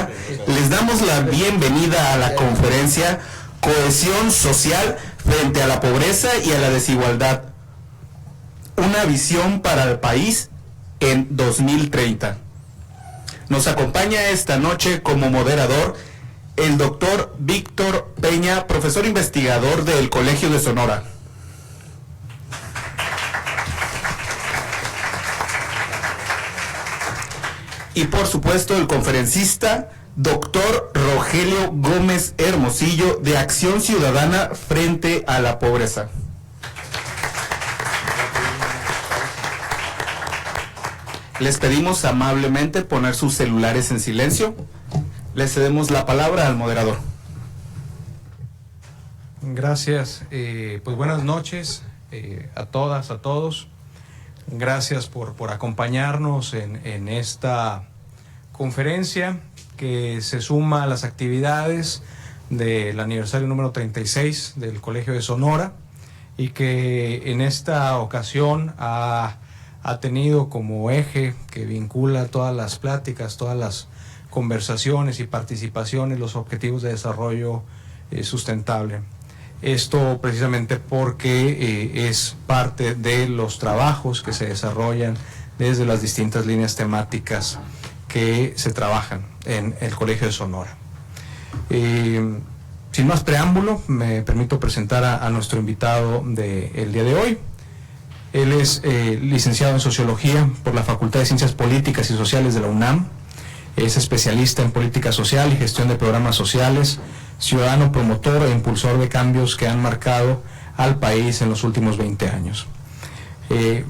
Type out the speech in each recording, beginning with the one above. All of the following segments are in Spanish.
Sonora, les damos la bienvenida a la conferencia Cohesión Social frente a la pobreza y a la desigualdad. Una visión para el país en 2030. Nos acompaña esta noche como moderador el doctor Víctor Peña, profesor investigador del Colegio de Sonora. Y por supuesto el conferencista doctor Rogelio Gómez Hermosillo, de Acción Ciudadana frente a la pobreza. Les pedimos amablemente poner sus celulares en silencio. Le cedemos la palabra al moderador. Gracias. Pues buenas noches a todas, a todos. Gracias por acompañarnos en esta conferencia que se suma a las actividades del aniversario número 36 del Colegio de Sonora y que en esta ocasión ha tenido como eje que vincula todas las pláticas, todas las conversaciones y participaciones, los objetivos de desarrollo sustentable. Esto precisamente porque es parte de los trabajos que se desarrollan desde las distintas líneas temáticas que se trabajan en el Colegio de Sonora. Sin más preámbulo, me permito presentar a nuestro invitado del día de hoy. Él es licenciado en Sociología por la Facultad de Ciencias Políticas y Sociales de la UNAM. Es especialista en política social y gestión de programas sociales, ciudadano promotor e impulsor de cambios que han marcado al país en los últimos 20 años.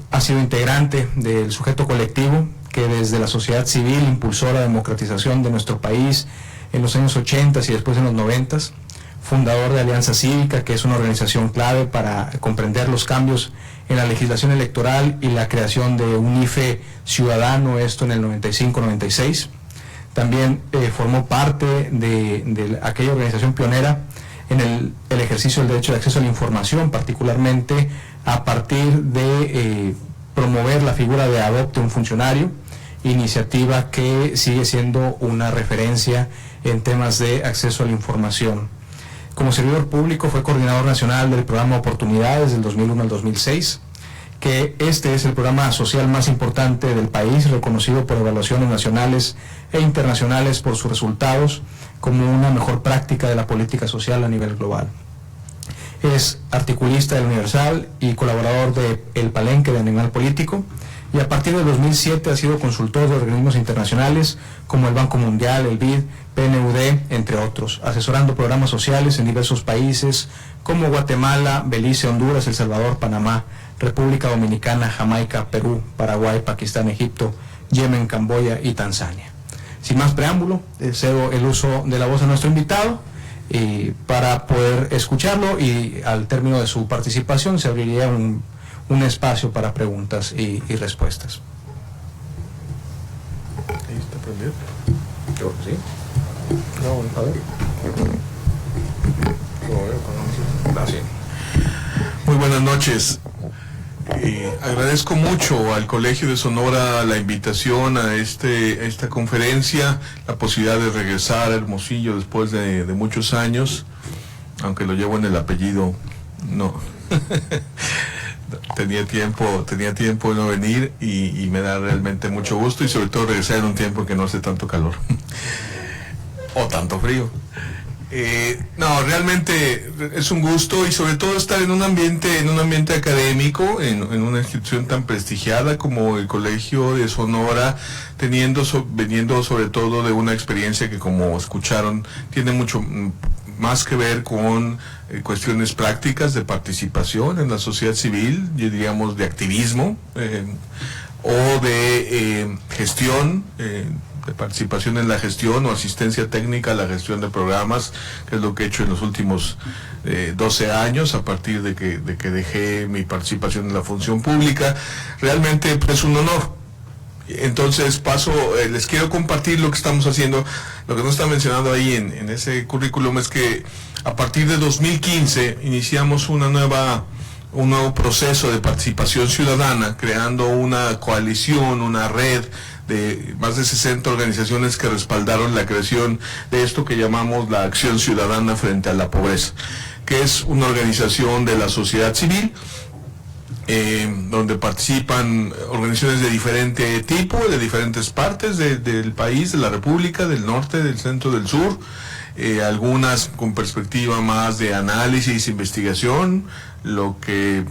Ha sido integrante del sujeto colectivo que desde la sociedad civil impulsó la democratización de nuestro país en los años 80 y después en los 90, fundador de Alianza Cívica, que es una organización clave para comprender los cambios en la legislación electoral y la creación de un IFE ciudadano, esto en el 95-96. También formó parte de aquella organización pionera en el ejercicio del derecho de acceso a la información, particularmente a partir de promover la figura de Adopte un Funcionario, iniciativa que sigue siendo una referencia en temas de acceso a la información. Como servidor público fue coordinador nacional del programa Oportunidades del 2001 al 2006, que este es el programa social más importante del país, reconocido por evaluaciones nacionales e internacionales por sus resultados como una mejor práctica de la política social a nivel global. Es articulista del Universal y colaborador de El Palenque de Animal Político, y a partir de 2007 ha sido consultor de organismos internacionales como el Banco Mundial, el BID, PNUD, entre otros, asesorando programas sociales en diversos países como Guatemala, Belice, Honduras, El Salvador, Panamá, República Dominicana, Jamaica, Perú, Paraguay, Pakistán, Egipto, Yemen, Camboya y Tanzania. Sin más preámbulo, cedo el uso de la voz a nuestro invitado para poder escucharlo, y al término de su participación se abriría un espacio para preguntas y respuestas. ¿Ahí está prendido? Yo sí. No, a ver. Gracias. Muy buenas noches. Agradezco mucho al Colegio de Sonora la invitación a esta conferencia, la posibilidad de regresar a Hermosillo después de muchos años, aunque lo llevo en el apellido, no. Tenía tiempo de no venir y me da realmente mucho gusto, y sobre todo regresar en un tiempo en que no hace tanto calor o tanto frío. No, realmente es un gusto, y sobre todo estar en un ambiente académico, en una institución tan prestigiada como el Colegio de Sonora, veniendo sobre todo de una experiencia que, como escucharon, tiene mucho más que ver con cuestiones prácticas de participación en la sociedad civil, diríamos de activismo, o de gestión, de participación en la gestión o asistencia técnica a la gestión de programas, que es lo que he hecho en los últimos 12 años, a partir de que dejé mi participación en la función pública. Realmente es un honor. Entonces les quiero compartir lo que estamos haciendo. Lo que no está mencionado ahí en ese currículum es que a partir de 2015 iniciamos una nueva un nuevo proceso de participación ciudadana, creando una coalición, una red de más de 60 organizaciones que respaldaron la creación de esto que llamamos la Acción Ciudadana frente a la Pobreza, que es una organización de la sociedad civil, donde participan organizaciones de diferente tipo, de diferentes partes del país, de la República, del norte, del centro, del sur, algunas con perspectiva más de análisis, investigación, lo que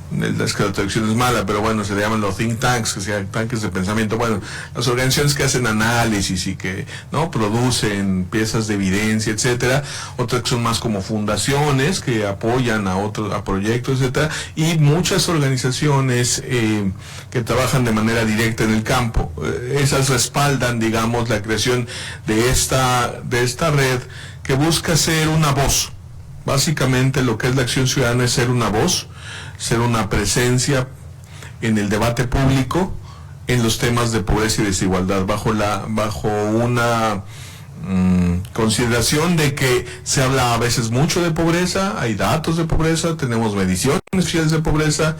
es que la traducción es mala, pero bueno, se le llaman los think tanks, que sean tanques de pensamiento, bueno, las organizaciones que hacen análisis y que no producen piezas de evidencia, etcétera, otras que son más como fundaciones que apoyan a proyectos, etcétera, y muchas organizaciones que trabajan de manera directa en el campo. Esas respaldan, digamos, la creación de esta red que busca ser una voz. Básicamente lo que es la acción ciudadana es ser una voz, ser una presencia en el debate público en los temas de pobreza y desigualdad, bajo una consideración de que se habla a veces mucho de pobreza, hay datos de pobreza, tenemos mediciones oficiales de pobreza,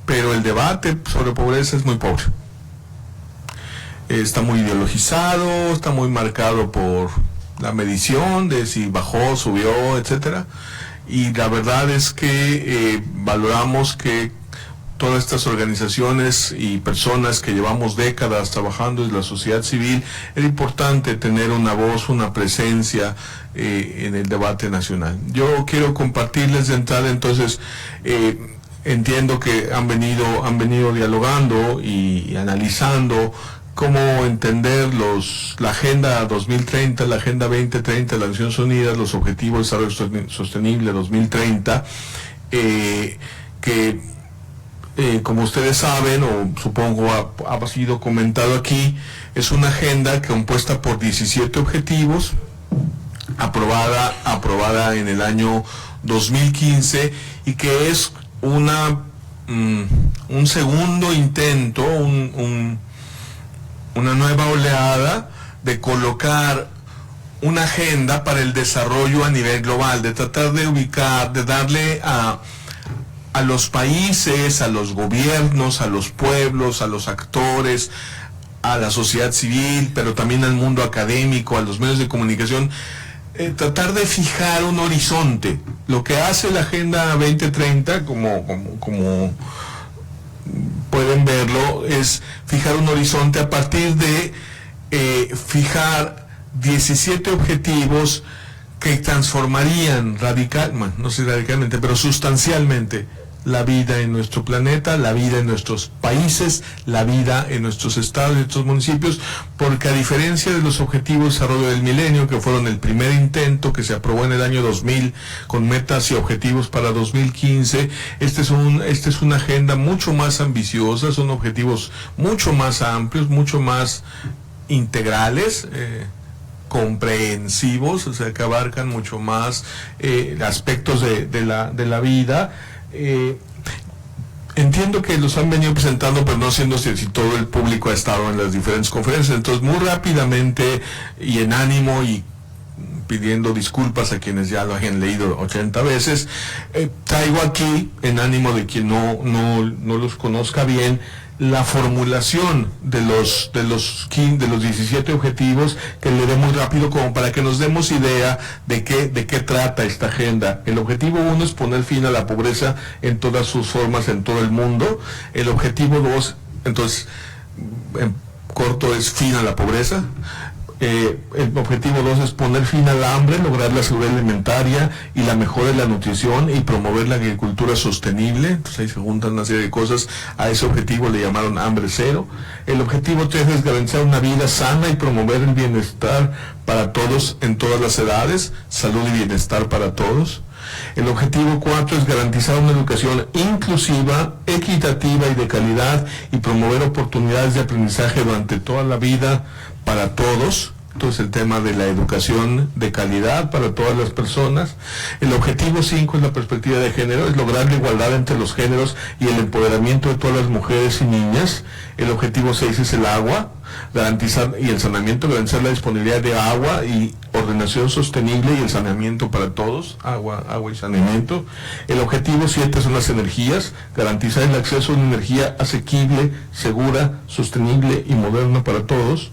pero el debate sobre pobreza es muy pobre. Está muy ideologizado, está muy marcado por la medición de si bajó, subió, etcétera. Y la verdad es que valoramos que todas estas organizaciones y personas que llevamos décadas trabajando en la sociedad civil, es importante tener una voz, una presencia en el debate nacional. Yo quiero compartirles de entrada, entonces, entiendo que han venido dialogando y analizando cómo entender la Agenda 2030, la Agenda 2030 de las Naciones Unidas, los Objetivos de Desarrollo Sostenible 2030, que como ustedes saben, o supongo ha sido comentado aquí, es una agenda compuesta por 17 objetivos, aprobada en el año 2015, y que es un segundo intento, una nueva oleada de colocar una agenda para el desarrollo a nivel global, de tratar de ubicar, de darle a los países, a los gobiernos, a los pueblos, a los actores, a la sociedad civil, pero también al mundo académico, a los medios de comunicación, tratar de fijar un horizonte. Lo que hace la Agenda 2030, como pueden verlo, es fijar un horizonte a partir de fijar 17 objetivos que transformarían no sé radicalmente, pero sustancialmente la vida en nuestro planeta, la vida en nuestros países, la vida en nuestros estados y nuestros municipios, porque a diferencia de los objetivos de desarrollo del milenio, que fueron el primer intento que se aprobó en el año 2000 con metas y objetivos para 2015, esta es una agenda mucho más ambiciosa, son objetivos mucho más amplios, mucho más integrales, comprensivos, o sea, que abarcan mucho más aspectos de la vida. Entiendo que los han venido presentando, pero no siendo si todo el público ha estado en las diferentes conferencias. Entonces, muy rápidamente y en ánimo y pidiendo disculpas a quienes ya lo hayan leído 80 veces, traigo aquí, en ánimo de quien no los conozca bien, la formulación de los 17 objetivos, que le dé muy rápido como para que nos demos idea de qué trata esta agenda. El objetivo 1 es poner fin a la pobreza en todas sus formas en todo el mundo. El objetivo 2, entonces, en corto, es fin a la pobreza. El objetivo 2 es poner fin al hambre, lograr la seguridad alimentaria y la mejora de la nutrición y promover la agricultura sostenible. Entonces ahí se juntan una serie de cosas. A ese objetivo le llamaron hambre cero. El objetivo 3 es garantizar una vida sana y promover el bienestar para todos en todas las edades, salud y bienestar para todos. El objetivo 4 es garantizar una educación inclusiva, equitativa y de calidad y promover oportunidades de aprendizaje durante toda la vida para todos. Entonces el tema de la educación de calidad para todas las personas. El objetivo 5 es la perspectiva de género, es lograr la igualdad entre los géneros y el empoderamiento de todas las mujeres y niñas. El objetivo 6 es el agua, garantizar y el saneamiento, garantizar la disponibilidad de agua y ordenación sostenible y el saneamiento para todos, agua y saneamiento. El objetivo 7 son las energías, garantizar el acceso a una energía asequible, segura, sostenible y moderna para todos.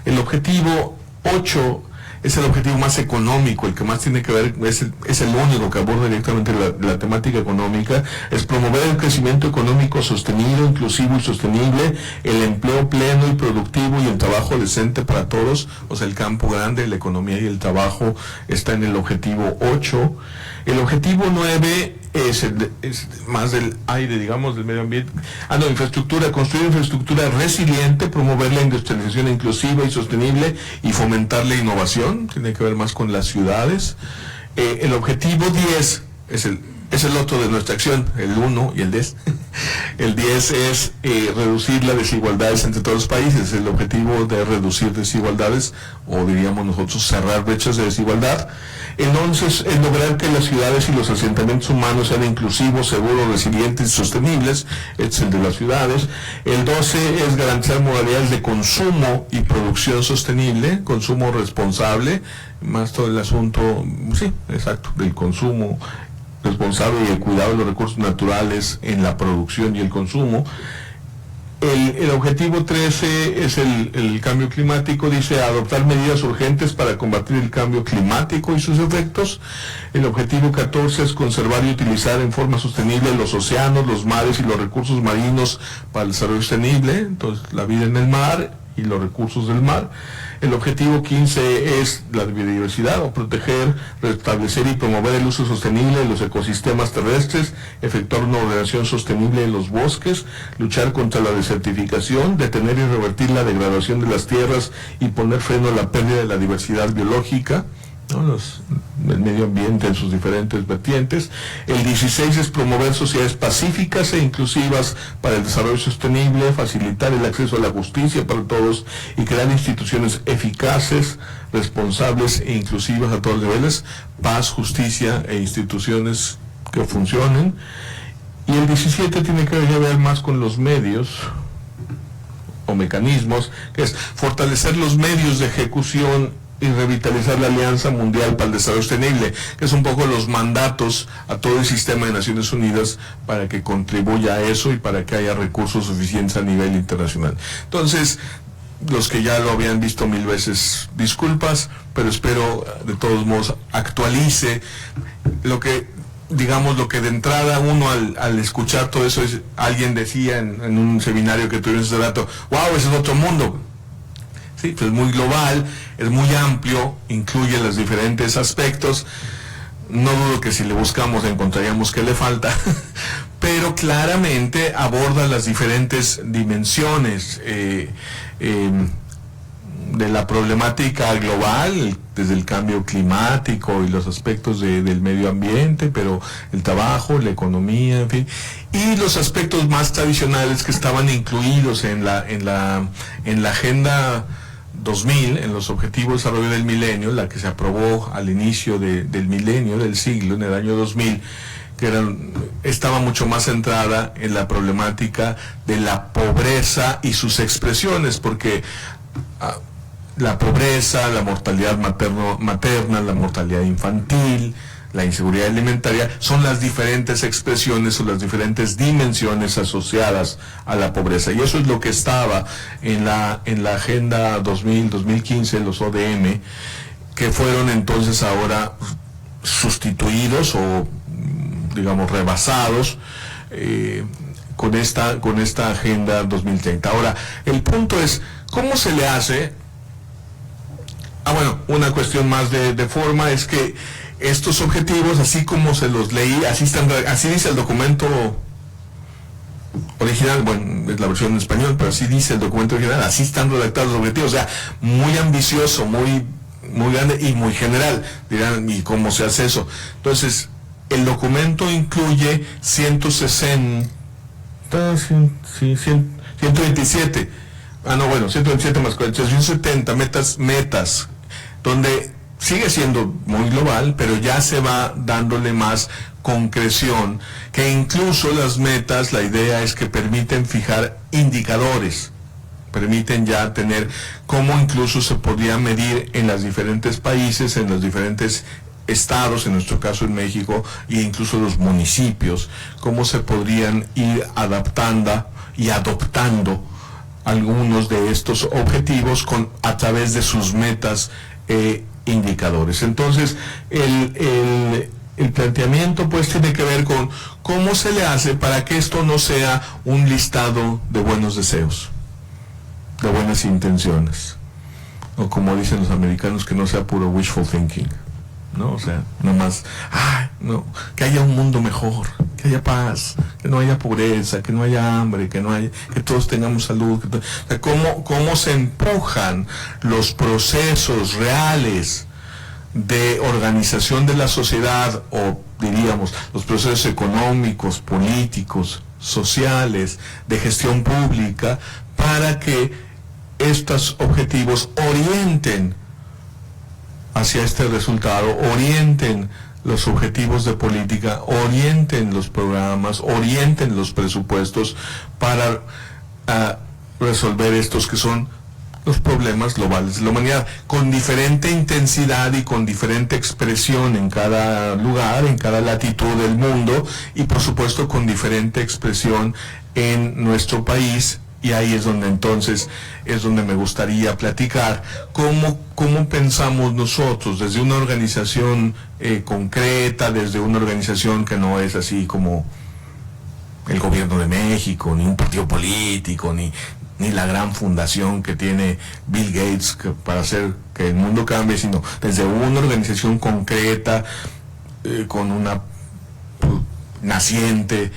El objetivo 8 es el objetivo más económico, el que más tiene que ver, es el único que aborda directamente la temática económica, es promover el crecimiento económico sostenido, inclusivo y sostenible, el empleo pleno y productivo y el trabajo decente para todos, o sea, el campo grande, la economía y el trabajo está en el objetivo 8. El objetivo 9 es más del aire, digamos, del medio ambiente. Infraestructura, construir infraestructura resiliente, promover la industrialización inclusiva y sostenible y fomentar la innovación, tiene que ver más con las ciudades. El objetivo 10 es el otro de nuestra acción, el 1 y el 10. El 10 es reducir las desigualdades entre todos los países, el objetivo de reducir desigualdades, o diríamos nosotros cerrar brechas de desigualdad. El 11 es lograr que las ciudades y los asentamientos humanos sean inclusivos, seguros, resilientes y sostenibles, es el de las ciudades. El 12 es garantizar modalidades de consumo y producción sostenible, consumo responsable, más todo el asunto, sí, exacto, del consumo responsable y el cuidado de los recursos naturales en la producción y el consumo. El objetivo 13 es el cambio climático, dice adoptar medidas urgentes para combatir el cambio climático y sus efectos. El objetivo 14 es conservar y utilizar en forma sostenible los océanos, los mares y los recursos marinos para el desarrollo sostenible, entonces la vida en el mar y los recursos del mar. El objetivo 15 es la biodiversidad, o proteger, restablecer y promover el uso sostenible de los ecosistemas terrestres, efectuar una ordenación sostenible de los bosques, luchar contra la desertificación, detener y revertir la degradación de las tierras y poner freno a la pérdida de la diversidad biológica, ¿no? El medio ambiente en sus diferentes vertientes. El 16 es promover sociedades pacíficas e inclusivas para el desarrollo sostenible, facilitar el acceso a la justicia para todos y crear instituciones eficaces, responsables e inclusivas a todos los niveles, paz, justicia e instituciones que funcionen. Y el 17 tiene que ver más con los medios o mecanismos, que es fortalecer los medios de ejecución y revitalizar la Alianza Mundial para el Desarrollo Sostenible, que es un poco los mandatos a todo el sistema de Naciones Unidas para que contribuya a eso y para que haya recursos suficientes a nivel internacional. Entonces, los que ya lo habían visto 1000 veces, disculpas, pero espero de todos modos actualice lo que, digamos, lo que de entrada uno al escuchar todo eso, alguien decía en un seminario que tuvimos hace rato, wow, ese es otro mundo. Sí, pues es muy global, es muy amplio, incluye los diferentes aspectos. No dudo que si le buscamos encontraríamos que le falta, pero claramente aborda las diferentes dimensiones de la problemática global, desde el cambio climático y los aspectos del medio ambiente, pero el trabajo, la economía, en fin, y los aspectos más tradicionales que estaban incluidos en la Agenda 2000, en los Objetivos de Desarrollo del Milenio, la que se aprobó al inicio del milenio, del siglo, en el año 2000, que estaba mucho más centrada en la problemática de la pobreza y sus expresiones, porque la pobreza, la mortalidad materna, la mortalidad infantil, la inseguridad alimentaria, son las diferentes expresiones o las diferentes dimensiones asociadas a la pobreza. Y eso es lo que estaba en la Agenda 2000-2015, los ODM, que fueron entonces ahora sustituidos o, digamos, rebasados con esta Agenda 2030. Ahora, el punto es, ¿cómo se le hace? Bueno, una cuestión más de forma es que estos objetivos, así como se los leí, así dice el documento original, bueno, es la versión en español, pero así dice el documento original, así están redactados los objetivos, o sea, muy ambicioso, muy grande y muy general. Dirán, ¿y cómo se hace eso? Entonces, el documento incluye 127, 127 más 170 metas, donde sigue siendo muy global, pero ya se va dándole más concreción, que incluso las metas, la idea es que permiten fijar indicadores permiten ya tener cómo incluso se podría medir en los diferentes países, en los diferentes estados, en nuestro caso en México, e incluso los municipios, cómo se podrían ir adaptando y adoptando algunos de estos objetivos a través de sus metas indicadores. Entonces, el planteamiento pues tiene que ver con cómo se le hace para que esto no sea un listado de buenos deseos, de buenas intenciones, o como dicen los americanos, que no sea puro wishful thinking, ¿no? O sea, nada más, no, que haya un mundo mejor, que haya paz, que no haya pobreza, que no haya hambre, que todos tengamos salud. O sea, cómo se empujan los procesos reales de organización de la sociedad, o diríamos los procesos económicos, políticos, sociales, de gestión pública, para que estos objetivos orienten hacia este resultado, orienten los objetivos de política, orienten los programas, orienten los presupuestos para resolver estos que son los problemas globales de la humanidad, con diferente intensidad y con diferente expresión en cada lugar, en cada latitud del mundo, y por supuesto con diferente expresión en nuestro país. Y ahí es donde entonces me gustaría platicar cómo pensamos nosotros desde una organización concreta, desde una organización que no es así como el gobierno de México, ni un partido político, ni la gran fundación que tiene Bill Gates para hacer que el mundo cambie, sino desde una organización concreta, con una naciente.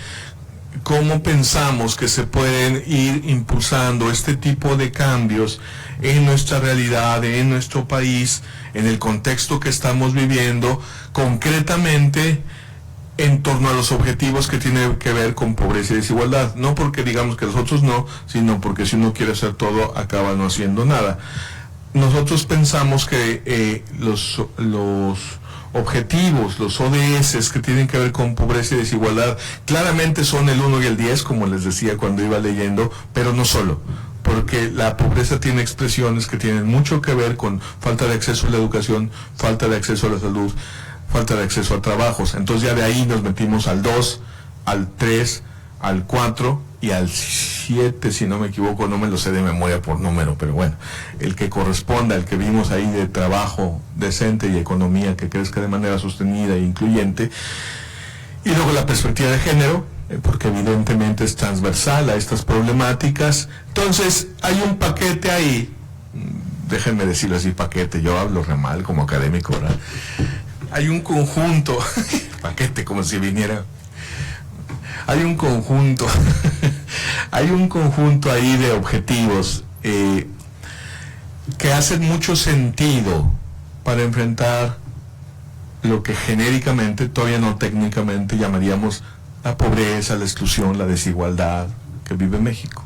¿Cómo pensamos que se pueden ir impulsando este tipo de cambios en nuestra realidad, en nuestro país, en el contexto que estamos viviendo, concretamente en torno a los objetivos que tienen que ver con pobreza y desigualdad? No porque digamos que los otros no, sino porque si uno quiere hacer todo, acaba no haciendo nada. Nosotros pensamos que los objetivos, los ODS que tienen que ver con pobreza y desigualdad, claramente son el 1 y el 10, como les decía cuando iba leyendo, pero no solo, porque la pobreza tiene expresiones que tienen mucho que ver con falta de acceso a la educación, falta de acceso a la salud, falta de acceso a trabajos. Entonces ya de ahí nos metimos al 2, al 3, al 4 y al 7, si no me equivoco, no me lo sé de memoria por número, pero bueno, el que corresponda, el que vimos ahí de trabajo decente y economía que crezca de manera sostenida e incluyente, y luego la perspectiva de género, porque evidentemente es transversal a estas problemáticas. Entonces hay un paquete ahí, déjenme decirlo así, paquete, yo hablo re mal como académico, ¿verdad? Hay un conjunto, paquete como si viniera, hay un conjunto ahí de objetivos que hacen mucho sentido para enfrentar lo que genéricamente, todavía no técnicamente, llamaríamos la pobreza, la exclusión, la desigualdad que vive México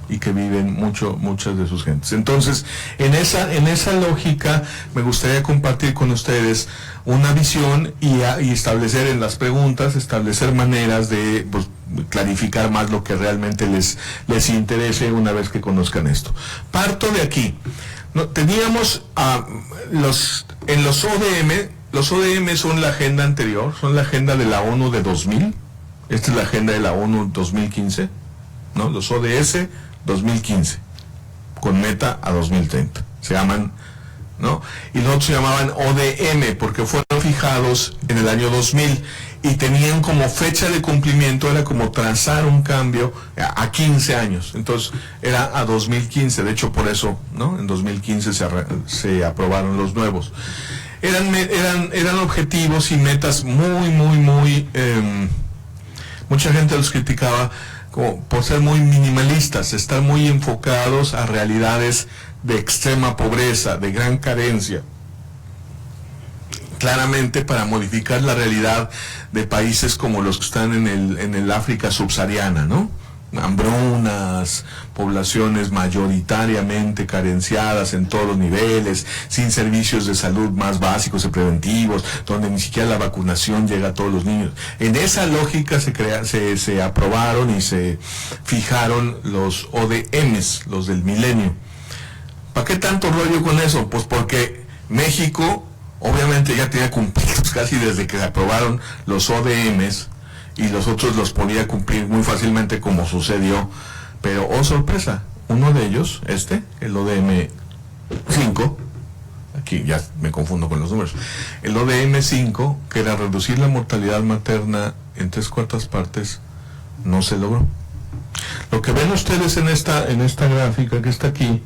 y que viven muchas de sus gentes. Entonces, en esa lógica me gustaría compartir con ustedes una visión y establecer en las preguntas, establecer maneras de clarificar más lo que realmente les interese una vez que conozcan esto. Parto de aquí. Teníamos en los ODM son la agenda anterior, son la agenda de la ONU de 2000, esta es la agenda de la ONU 2015, ¿no? Los ODS 2015, con meta a 2030, se llaman, ¿no? Y los otros se llamaban ODM porque fueron fijados en el año 2000 y tenían como fecha de cumplimiento, era como trazar un cambio a 15 años, entonces era a 2015, de hecho por eso, ¿no? En 2015 se aprobaron los nuevos. Eran objetivos y metas muy, mucha gente los criticaba como por ser muy minimalistas, estar muy enfocados a realidades de extrema pobreza, de gran carencia. Claramente para modificar la realidad de países como los que están en el África subsahariana, ¿no? hambrunas, poblaciones mayoritariamente carenciadas en todos los niveles, sin servicios de salud más básicos y preventivos, donde ni siquiera la vacunación llega a todos los niños. En esa lógica se aprobaron y se fijaron los ODMs, los del milenio. ¿Para qué tanto rollo con eso? Pues porque México obviamente ya tenía cumplidos casi desde que se aprobaron los ODMs, y los otros los podía cumplir muy fácilmente, como sucedió. Pero, oh sorpresa, uno de ellos, el ODM 5, aquí ya me confundo con los números, el ODM 5, que era reducir la mortalidad materna en 3/4 partes, no se logró. Lo que ven ustedes en esta gráfica que está aquí,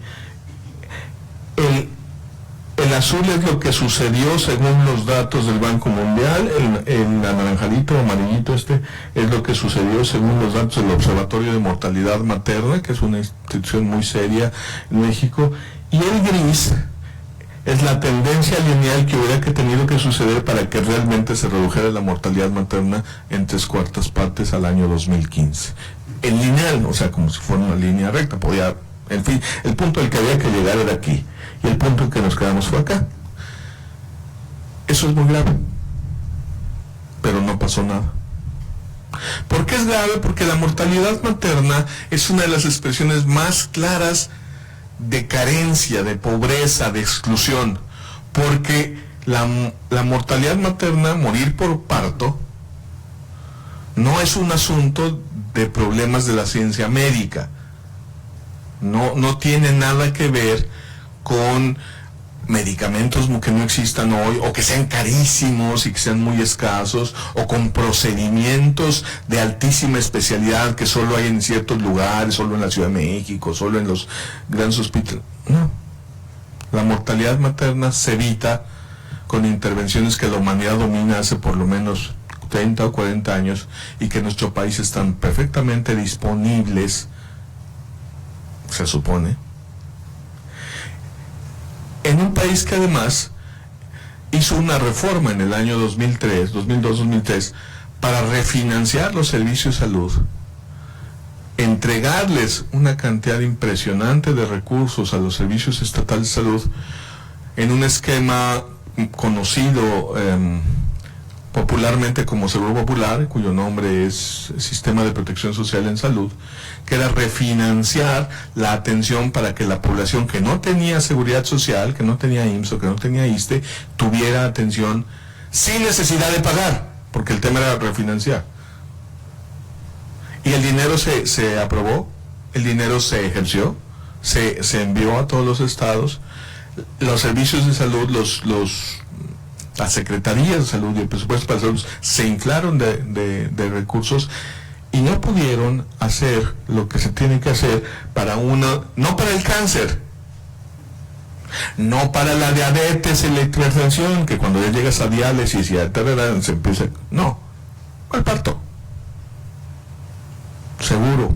el azul es lo que sucedió según los datos del Banco Mundial, el anaranjadito, amarillito es lo que sucedió según los datos del Observatorio de Mortalidad Materna, que es una institución muy seria en México, y el gris es la tendencia lineal que hubiera tenido que suceder para que realmente se redujera la mortalidad materna en 3/4 partes al año 2015. El lineal, o sea, como si fuera una línea recta, en fin, el punto al que había que llegar era aquí, y el punto en que nos quedamos fue acá. Eso es muy grave, pero no pasó nada. ¿Por qué es grave? Porque la mortalidad materna es una de las expresiones más claras de carencia, de pobreza, de exclusión, porque la mortalidad materna, morir por parto, no es un asunto de problemas de la ciencia médica. No tiene nada que ver con medicamentos que no existan hoy, o que sean carísimos y que sean muy escasos, o con procedimientos de altísima especialidad que solo hay en ciertos lugares, solo en la Ciudad de México, solo en los grandes hospitales. No. La mortalidad materna se evita con intervenciones que la humanidad domina hace por lo menos 30 o 40 años, y que en nuestro país están perfectamente disponibles, se supone, en un país que además hizo una reforma en el año 2002-2003, para refinanciar los servicios de salud, entregarles una cantidad impresionante de recursos a los servicios estatales de salud, en un esquema conocido popularmente como Seguro Popular, cuyo nombre es Sistema de Protección Social en Salud, que era refinanciar la atención para que la población que no tenía seguridad social, que no tenía IMSS o que no tenía ISSSTE, tuviera atención sin necesidad de pagar, porque el tema era refinanciar. Y el dinero se aprobó, el dinero se ejerció, se envió a todos los estados, los servicios de salud, las secretarías de salud y el presupuesto para salud se inflaron de recursos, y no pudieron hacer lo que se tiene que hacer no para el cáncer, no para la diabetes y la hipertensión, que cuando ya llegas a diálisis y a se empieza, no, al parto, seguro.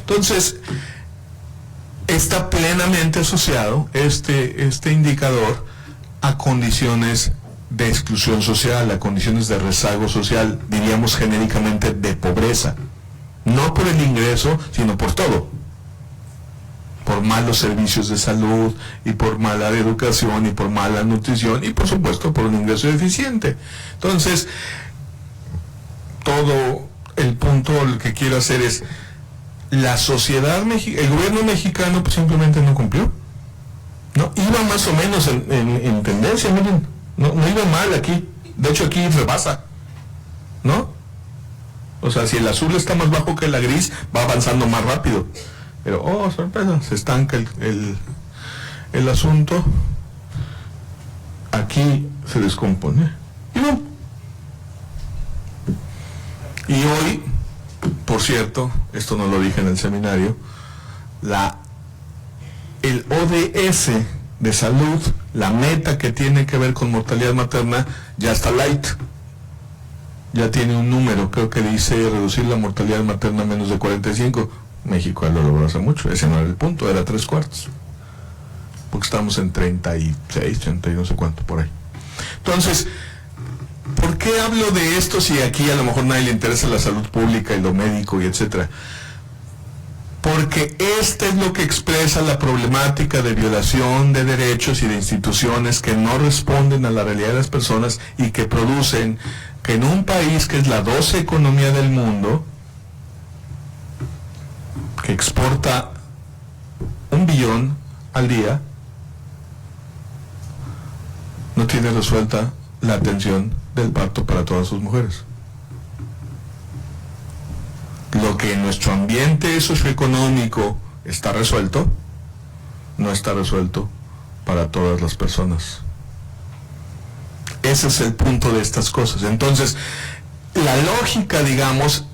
Entonces, está plenamente asociado este indicador a condiciones de exclusión social, a condiciones de rezago social, diríamos genéricamente de pobreza, no por el ingreso, sino por todo, por malos servicios de salud, y por mala educación, y por mala nutrición, y por supuesto por un ingreso deficiente. Entonces, todo el punto que quiero hacer es, la sociedad el gobierno mexicano pues simplemente no cumplió. No, iba más o menos en tendencia, miren, no iba mal aquí, de hecho aquí rebasa, ¿no? O sea, si el azul está más bajo que la gris, va avanzando más rápido, pero, oh, sorpresa, se estanca el asunto, aquí se descompone, y no. Y hoy, por cierto, esto no lo dije en el seminario, el ODS de salud, la meta que tiene que ver con mortalidad materna, ya está light. Ya tiene un número, creo que dice reducir la mortalidad materna a menos de 45. México ya lo logró hace mucho, ese no era el punto, era 3/4. Porque estamos en 36, 30 y no sé cuánto por ahí. Entonces, ¿Por qué hablo de esto si aquí a lo mejor nadie le interesa la salud pública y lo médico y etcétera? Porque este es lo que expresa la problemática de violación de derechos y de instituciones que no responden a la realidad de las personas y que producen que en un país que es la 12 economía del mundo, que exporta 1 billón al día, no tiene resuelta la atención del parto para todas sus mujeres. Lo que en nuestro ambiente socioeconómico está resuelto, no está resuelto para todas las personas. Ese es el punto de estas cosas. Entonces, la lógica, digamos,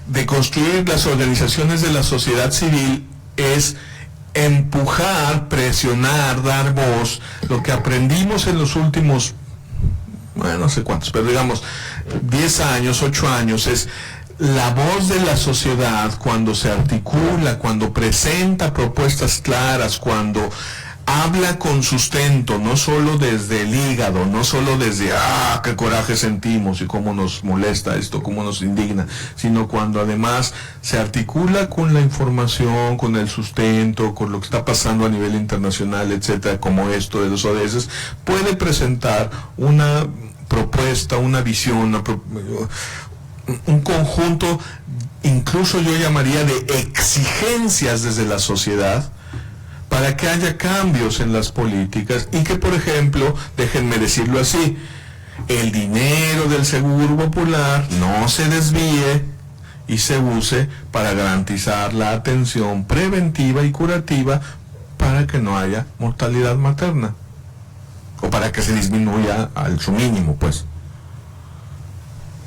de construir las organizaciones de la sociedad civil es empujar, presionar, dar voz, lo que aprendimos en los últimos, bueno, no sé cuántos, pero digamos, 10 años, 8 años, es la voz de la sociedad cuando se articula, cuando presenta propuestas claras, cuando habla con sustento, no solo desde el hígado, no solo desde, qué coraje sentimos y cómo nos molesta esto, cómo nos indigna, sino cuando además se articula con la información, con el sustento, con lo que está pasando a nivel internacional, etcétera, como esto de los ODS, puede presentar una propuesta, una visión, un conjunto, incluso yo llamaría de exigencias desde la sociedad, para que haya cambios en las políticas y que, por ejemplo, déjenme decirlo así, el dinero del Seguro Popular no se desvíe y se use para garantizar la atención preventiva y curativa para que no haya mortalidad materna, o para que se disminuya al su mínimo, pues.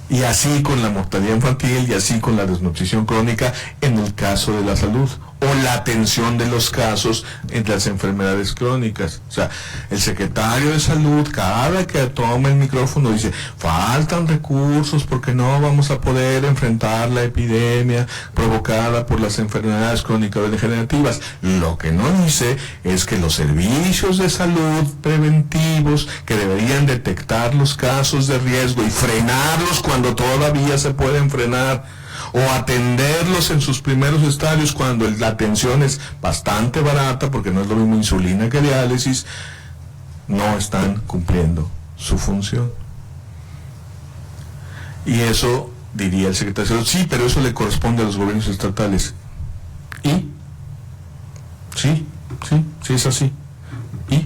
Y así con la mortalidad infantil y así con la desnutrición crónica en el caso de la salud, o la atención de los casos en las enfermedades crónicas. O sea, el secretario de Salud cada que toma el micrófono dice, faltan recursos porque no vamos a poder enfrentar la epidemia provocada por las enfermedades crónicas degenerativas. Lo que no dice es que los servicios de salud preventivos que deberían detectar los casos de riesgo y frenarlos cuando todavía se pueden frenar, o atenderlos en sus primeros estadios cuando la atención es bastante barata, porque no es lo mismo insulina que diálisis, no están cumpliendo su función. Y eso, diría el secretario de Salud, sí, pero eso le corresponde a los gobiernos estatales. ¿Y? Sí es así. ¿Y?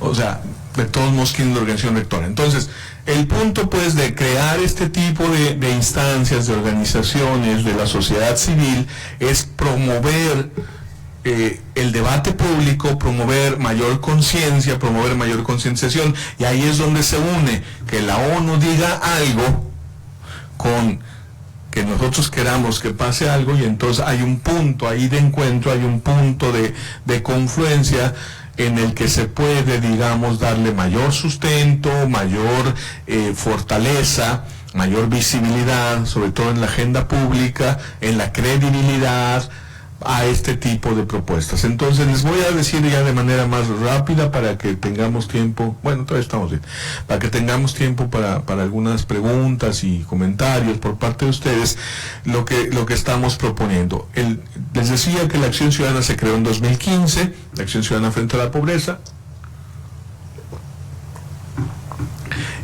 O sea, de todos modos, ¿quién es la organización rectora? Entonces, el punto, pues, de crear este tipo de instancias, de organizaciones de la sociedad civil, es promover el debate público, promover mayor conciencia, promover mayor concienciación, y ahí es donde se une que la ONU diga algo con que nosotros queramos que pase algo, y entonces hay un punto ahí de encuentro, hay un punto de confluencia en el que se puede, digamos, darle mayor sustento, mayor fortaleza, mayor visibilidad, sobre todo en la agenda pública, en la credibilidad a este tipo de propuestas. Entonces les voy a decir ya de manera más rápida para que tengamos tiempo, bueno, todavía estamos bien, para que tengamos tiempo para algunas preguntas y comentarios por parte de ustedes, lo que estamos proponiendo. Les decía que la Acción Ciudadana se creó en 2015, la Acción Ciudadana frente a la pobreza,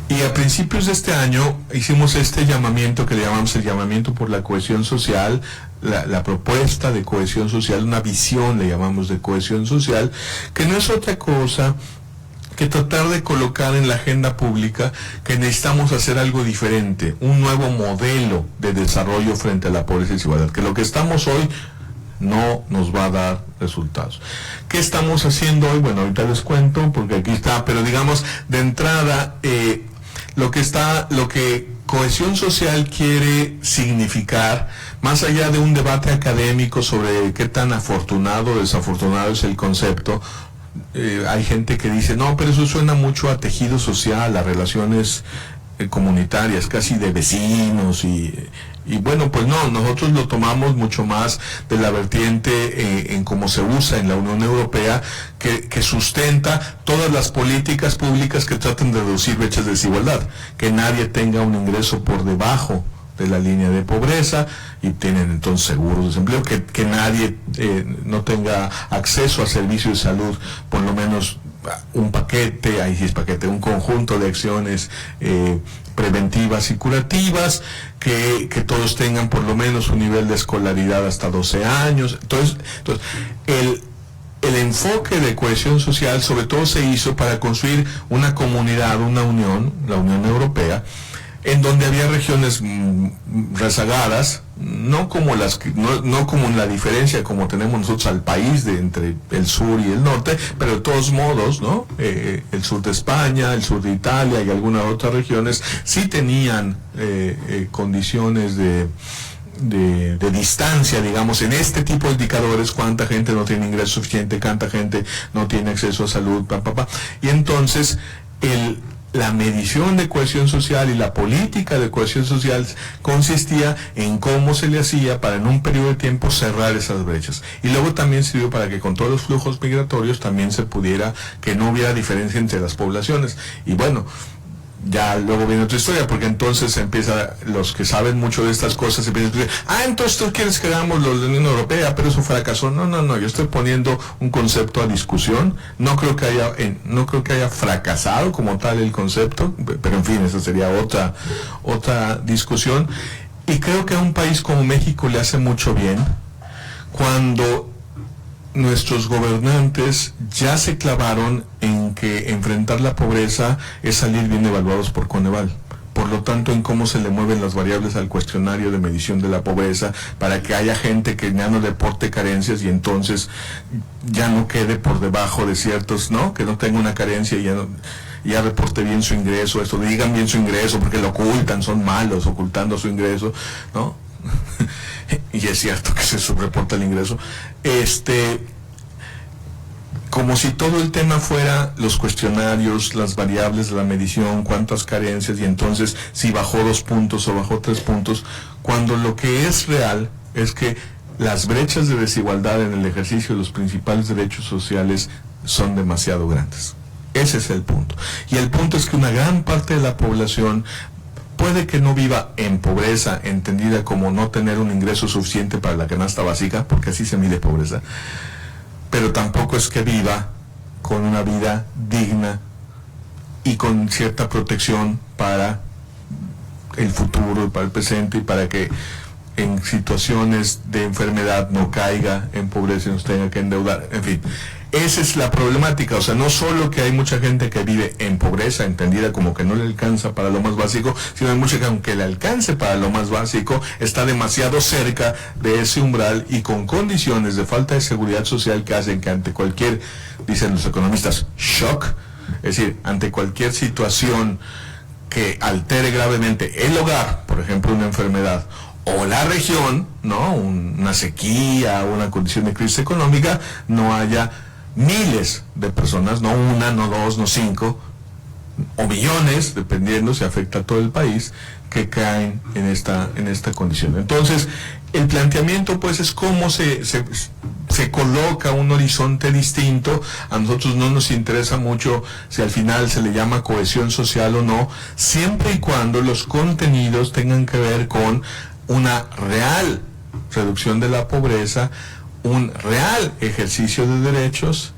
y a principios de este año hicimos este llamamiento que le llamamos el llamamiento por la cohesión social, la propuesta de cohesión social, una visión le llamamos de cohesión social, que no es otra cosa que tratar de colocar en la agenda pública que necesitamos hacer algo diferente, un nuevo modelo de desarrollo frente a la pobreza y desigualdad, que lo que estamos hoy no nos va a dar resultados. ¿Qué estamos haciendo hoy? Bueno, ahorita les cuento porque aquí está, pero digamos de entrada, lo que cohesión social quiere significar, más allá de un debate académico sobre qué tan afortunado o desafortunado es el concepto, hay gente que dice, no, pero eso suena mucho a tejido social, a relaciones comunitarias, casi de vecinos y Y bueno, pues no, nosotros lo tomamos mucho más de la vertiente en cómo se usa en la Unión Europea, que sustenta todas las políticas públicas que tratan de reducir brechas de desigualdad, que nadie tenga un ingreso por debajo de la línea de pobreza, y tienen entonces seguros de desempleo, que nadie no tenga acceso a servicios de salud, por lo menos un paquete, ahí sí es paquete, un conjunto de acciones preventivas y curativas, que todos tengan por lo menos un nivel de escolaridad hasta 12 años. Entonces el enfoque de cohesión social sobre todo se hizo para construir una comunidad, una unión, la Unión Europea, en donde había regiones rezagadas, no como en la diferencia como tenemos nosotros al país entre el sur y el norte, pero de todos modos, ¿no? El sur de España, el sur de Italia y algunas otras regiones sí tenían condiciones de distancia, digamos, en este tipo de indicadores: cuánta gente no tiene ingreso suficiente, cuánta gente no tiene acceso a salud, y entonces la medición de cohesión social y la política de cohesión social consistía en cómo se le hacía para en un periodo de tiempo cerrar esas brechas. Y luego también sirvió para que con todos los flujos migratorios también se pudiera, que no hubiera diferencia entre las poblaciones. Y bueno, ya luego viene otra historia, porque entonces empieza, los que saben mucho de estas cosas empiezan a decir: entonces tú quieres que hagamos lo de la Unión Europea, pero eso fracasó. No, yo estoy poniendo un concepto a discusión. No creo que haya fracasado como tal el concepto, pero en fin, esa sería otra discusión. Y creo que a un país como México le hace mucho bien cuando nuestros gobernantes ya se clavaron en que enfrentar la pobreza es salir bien evaluados por Coneval. Por lo tanto, en cómo se le mueven las variables al cuestionario de medición de la pobreza, para que haya gente que ya no reporte carencias y entonces ya no quede por debajo de ciertos, ¿no? Que no tenga una carencia y ya reporte bien su ingreso, esto, digan bien su ingreso, porque lo ocultan, son malos ocultando su ingreso, ¿no? Y es cierto que se subreporta el ingreso. Como si todo el tema fuera los cuestionarios, las variables de la medición, cuántas carencias, y entonces si bajó 2 puntos o bajó 3 puntos, cuando lo que es real es que las brechas de desigualdad en el ejercicio de los principales derechos sociales son demasiado grandes. Ese es el punto. Y el punto es que una gran parte de la población puede que no viva en pobreza, entendida como no tener un ingreso suficiente para la canasta básica, porque así se mide pobreza, pero tampoco es que viva con una vida digna y con cierta protección para el futuro y para el presente, y para que en situaciones de enfermedad no caiga en pobreza y nos tenga que endeudar. En fin, esa es la problemática. O sea, no solo que hay mucha gente que vive en pobreza, entendida como que no le alcanza para lo más básico, sino hay mucha que, aunque le alcance para lo más básico, está demasiado cerca de ese umbral y con condiciones de falta de seguridad social que hacen que ante cualquier, dicen los economistas, shock, es decir, ante cualquier situación que altere gravemente el hogar, por ejemplo una enfermedad, o la región, ¿no? Una sequía, una condición de crisis económica, no haya miles de personas, no una, no dos, no 5, o millones, dependiendo si afecta a todo el país, que caen en esta condición. Entonces, el planteamiento pues es cómo se coloca un horizonte distinto. A nosotros no nos interesa mucho si al final se le llama cohesión social o no, siempre y cuando los contenidos tengan que ver con una real reducción de la pobreza, un real ejercicio de derechos,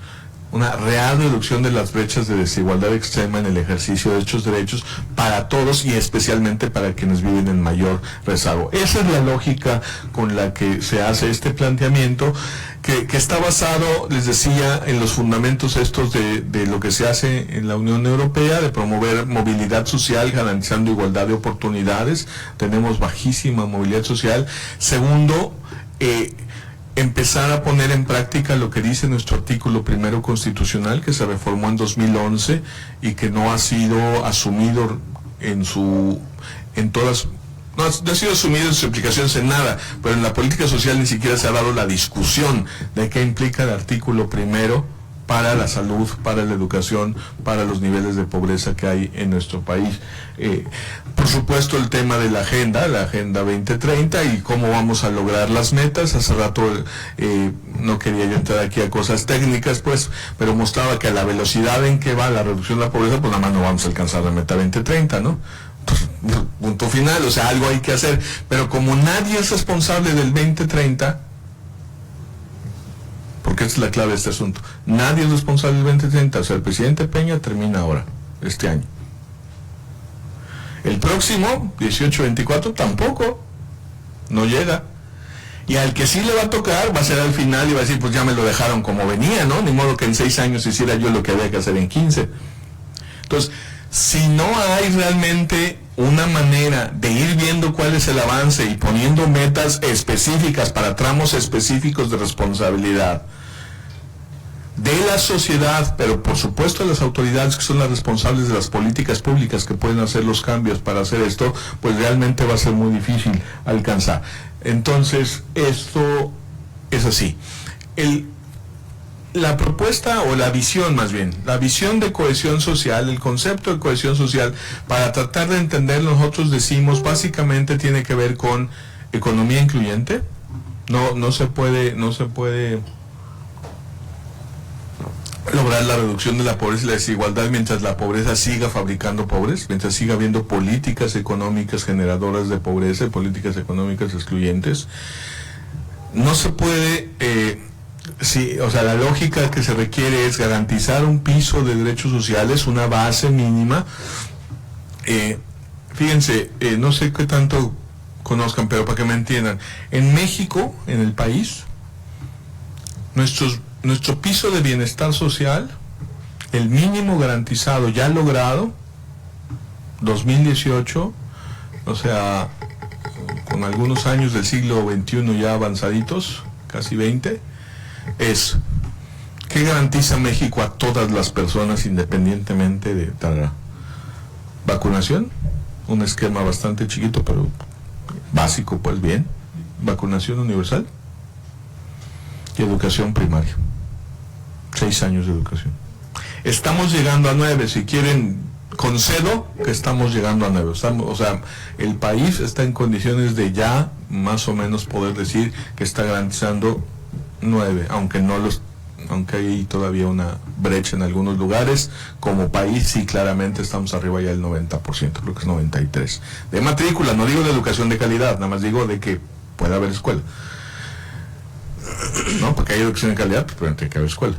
una real reducción de las brechas de desigualdad extrema en el ejercicio de estos derechos para todos y especialmente para quienes viven en mayor rezago. Esa es la lógica con la que se hace este planteamiento, que está basado, les decía, en los fundamentos estos de lo que se hace en la Unión Europea, de promover movilidad social garantizando igualdad de oportunidades. Tenemos bajísima movilidad social. Segundo, empezar a poner en práctica lo que dice nuestro artículo primero constitucional, que se reformó en 2011 y que no ha sido asumido no ha sido asumido en sus implicaciones en nada, pero en la política social ni siquiera se ha dado la discusión de qué implica el artículo primero para la salud, para la educación, para los niveles de pobreza que hay en nuestro país. Por supuesto, el tema de la Agenda 2030 y cómo vamos a lograr las metas. Hace rato no quería yo entrar aquí a cosas técnicas, pues, pero mostraba que a la velocidad en que va la reducción de la pobreza, pues nada más no vamos a alcanzar la meta 2030, ¿no? Punto final, o sea, algo hay que hacer. Pero como nadie es responsable del 2030, porque esa es la clave de este asunto, nadie es responsable del 2030, o sea, el presidente Peña termina ahora, este año. El próximo, 18-24, tampoco, no llega. Y al que sí le va a tocar, va a ser al final y va a decir, pues ya me lo dejaron como venía, ¿no? Ni modo que en 6 años hiciera yo lo que había que hacer en 15. Entonces, si no hay realmente una manera de ir viendo cuál es el avance y poniendo metas específicas para tramos específicos de responsabilidad de la sociedad, pero por supuesto de las autoridades que son las responsables de las políticas públicas que pueden hacer los cambios para hacer esto, pues realmente va a ser muy difícil alcanzar. Entonces, esto es así. La propuesta, o la visión más bien, la visión de cohesión social, el concepto de cohesión social, para tratar de entender, nosotros decimos, básicamente tiene que ver con economía incluyente. No se puede lograr la reducción de la pobreza y la desigualdad mientras la pobreza siga fabricando pobres, mientras siga habiendo políticas económicas generadoras de pobreza y políticas económicas excluyentes. No se puede, o sea, la lógica que se requiere es garantizar un piso de derechos sociales, una base mínima. Fíjense, no sé qué tanto conozcan, pero para que me entiendan, en México, en el país, nuestro piso de bienestar social, el mínimo garantizado ya logrado, 2018, o sea, con algunos años del siglo XXI ya avanzaditos, casi 20, es, ¿qué garantiza México a todas las personas independientemente de tal vacunación? Un esquema bastante chiquito, pero básico, pues bien, vacunación universal y educación primaria. 6 años de educación. Estamos llegando a 9, si quieren, concedo que estamos llegando a 9. O sea, el país está en condiciones de ya más o menos poder decir que está garantizando 9, aunque hay todavía una brecha en algunos lugares. Como país sí, claramente estamos arriba ya del 90%, creo que es 93%. De matrícula, no digo de educación de calidad, nada más digo de que pueda haber escuela. No, porque hay educación de calidad, pero tiene que haber escuela.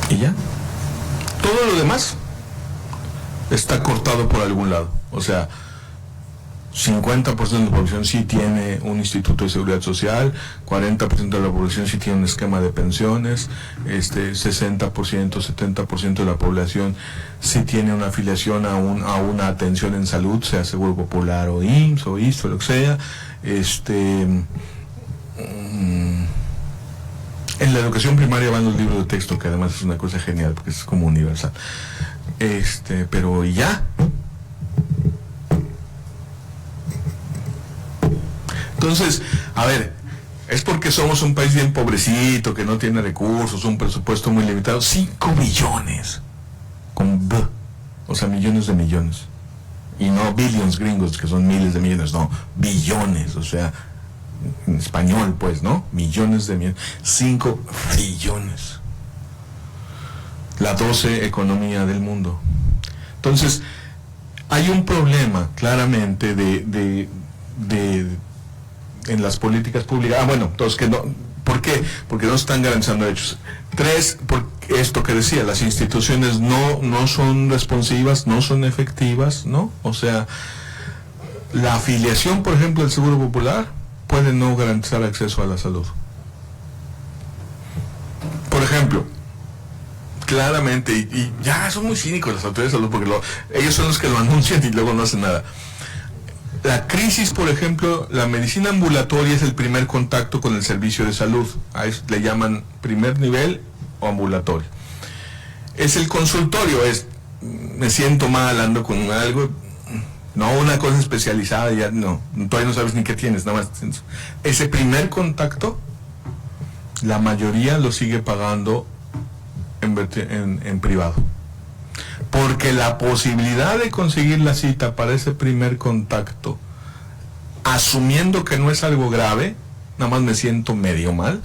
Y ya. Todo lo demás está cortado por algún lado. O sea, 50% de la población sí tiene un instituto de seguridad social, 40% de la población sí tiene un esquema de pensiones, 60%, 70% de la población sí tiene una afiliación a una atención en salud, sea Seguro Popular o IMSS o ISSSTE o lo que sea. En la educación primaria van los libros de texto, que además es una cosa genial porque es como universal. Pero ya. Entonces, a ver, es porque somos un país bien pobrecito, que no tiene recursos, un presupuesto muy limitado. 5 billones, con B, o sea, millones de millones. Y no billions gringos, que son miles de millones, no, billones, o sea, en español, pues, ¿no? Millones de millones. 5 billones. La 12 economía del mundo. Entonces, hay un problema, claramente, en las políticas públicas. Entonces que no, ¿por qué? Porque no están garantizando derechos. 3, por esto que decía, las instituciones no son responsivas, no son efectivas, ¿no? O sea, la afiliación, por ejemplo, del Seguro Popular puede no garantizar acceso a la salud. Por ejemplo, claramente, y ya son muy cínicos las autoridades de salud, porque ellos son los que lo anuncian y luego no hacen nada. La crisis, por ejemplo, la medicina ambulatoria es el primer contacto con el servicio de salud. A eso le llaman primer nivel o ambulatorio. Es el consultorio, es me siento mal, ando con algo, no una cosa especializada, ya no, todavía no sabes ni qué tienes, nada más. Ese primer contacto, la mayoría lo sigue pagando en privado. Porque la posibilidad de conseguir la cita para ese primer contacto, asumiendo que no es algo grave, nada más me siento medio mal,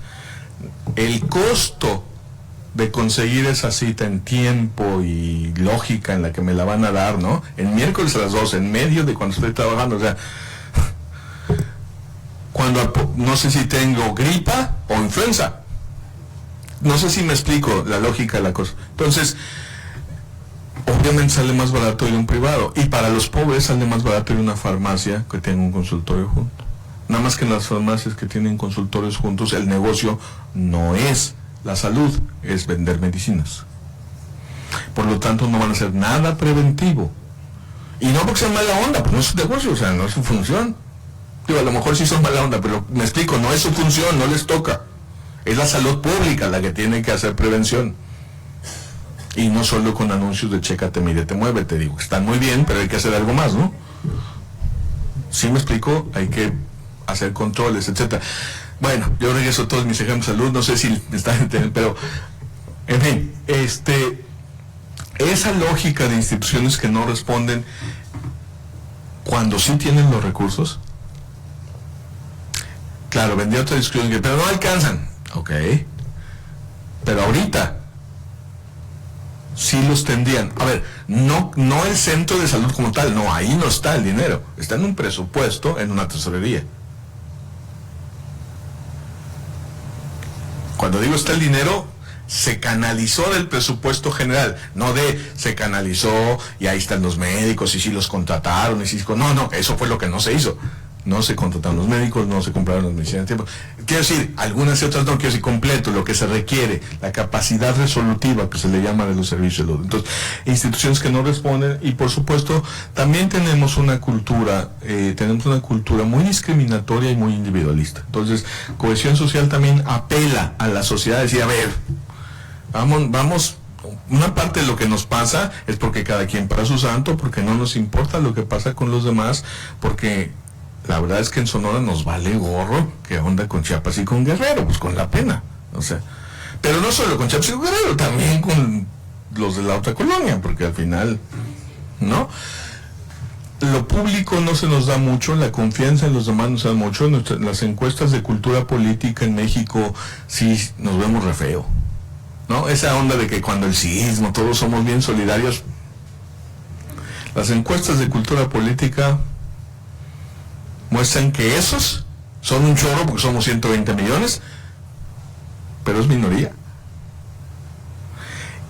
el costo de conseguir esa cita en tiempo y lógica en la que me la van a dar, ¿no? El miércoles a las 2, en medio de cuando estoy trabajando, o sea, cuando no sé si tengo gripa o influenza. No sé si me explico la lógica de la cosa. Entonces, obviamente sale más barato ir a un privado. Y para los pobres sale más barato ir a una farmacia que tenga un consultorio junto. Nada más que en las farmacias que tienen consultorios juntos, el negocio no es la salud, es vender medicinas. Por lo tanto, no van a hacer nada preventivo. Y no porque sean mala onda, pues no es su negocio, o sea, no es su función. Digo, a lo mejor sí son mala onda, pero me explico, no es su función, no les toca. Es la salud pública la que tiene que hacer prevención. Y no solo con anuncios de chécate, mídete, muévete. Digo, están muy bien, pero hay que hacer algo más, ¿no? Sí me explico, hay que hacer controles, etcétera. Bueno, yo regreso todos mis ejemplos de salud, no sé si me están entendiendo, pero, en fin, esa lógica de instituciones que no responden cuando sí tienen los recursos, claro, vendría otra discusión, pero no alcanzan, ok, pero ahorita sí los tendrían. A ver, no el centro de salud como tal, no, ahí no está el dinero, está en un presupuesto, en una tesorería. Cuando digo está el dinero, se canalizó del presupuesto general, no se canalizó y ahí están los médicos y si los contrataron y si no, eso fue lo que no se hizo. No se contrataron los médicos, no se compraron las medicinas a tiempo. Quiero decir, algunas y otras no, quiero decir completo, lo que se requiere, la capacidad resolutiva que se le llama de los servicios de salud. Entonces, instituciones que no responden y por supuesto también tenemos una cultura muy discriminatoria y muy individualista. Entonces, cohesión social también apela a la sociedad a decir, a ver, vamos, una parte de lo que nos pasa es porque cada quien para su santo, porque no nos importa lo que pasa con los demás, porque la verdad es que en Sonora nos vale gorro qué onda con Chiapas y con Guerrero, pues con la pena, o sea, pero no solo con Chiapas y con Guerrero, también con los de la otra colonia, porque al final, ¿no? Lo público no se nos da mucho, la confianza en los demás nos da mucho. Las encuestas de cultura política en México sí nos vemos re feo, ¿no? Esa onda de que cuando el sismo todos somos bien solidarios. Las encuestas de cultura política muestran que esos son un chorro porque somos 120 millones, pero es minoría.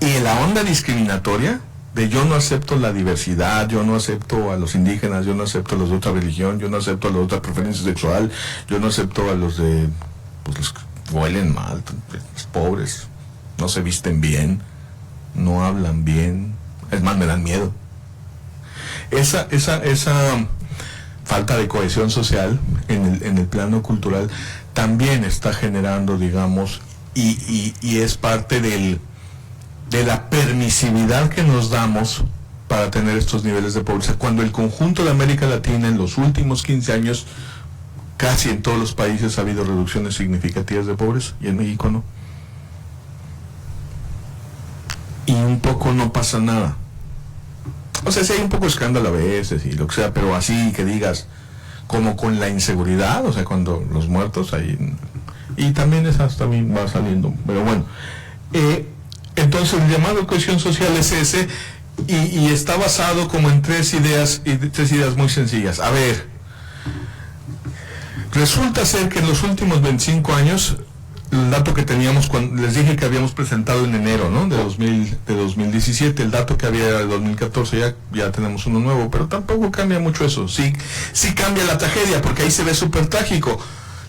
Y la onda discriminatoria de yo no acepto la diversidad, yo no acepto a los indígenas, yo no acepto a los de otra religión, yo no acepto a los de otra preferencia sexual, yo no acepto a los de, pues los que huelen mal, los pobres, no se visten bien, no hablan bien, es más, me dan miedo. Esa falta de cohesión social en el plano cultural también está generando, digamos, y es parte de la permisividad que nos damos para tener estos niveles de pobreza, cuando el conjunto de América Latina en los últimos 15 años, casi en todos los países ha habido reducciones significativas de pobreza, y en México no. Y un poco no pasa nada. O sea, sí hay un poco de escándalo a veces y lo que sea, pero así que digas, como con la inseguridad, o sea, cuando los muertos ahí, y también esas también va saliendo, pero bueno. Entonces el llamado cohesión social es ese, y está basado como en tres ideas muy sencillas. A ver, resulta ser que en los últimos 25 años, el dato que teníamos, cuando les dije que habíamos presentado en enero, ¿no?, de 2017, el dato que había era de 2014, ya tenemos uno nuevo, pero tampoco cambia mucho eso. Sí cambia la tragedia, porque ahí se ve súper trágico.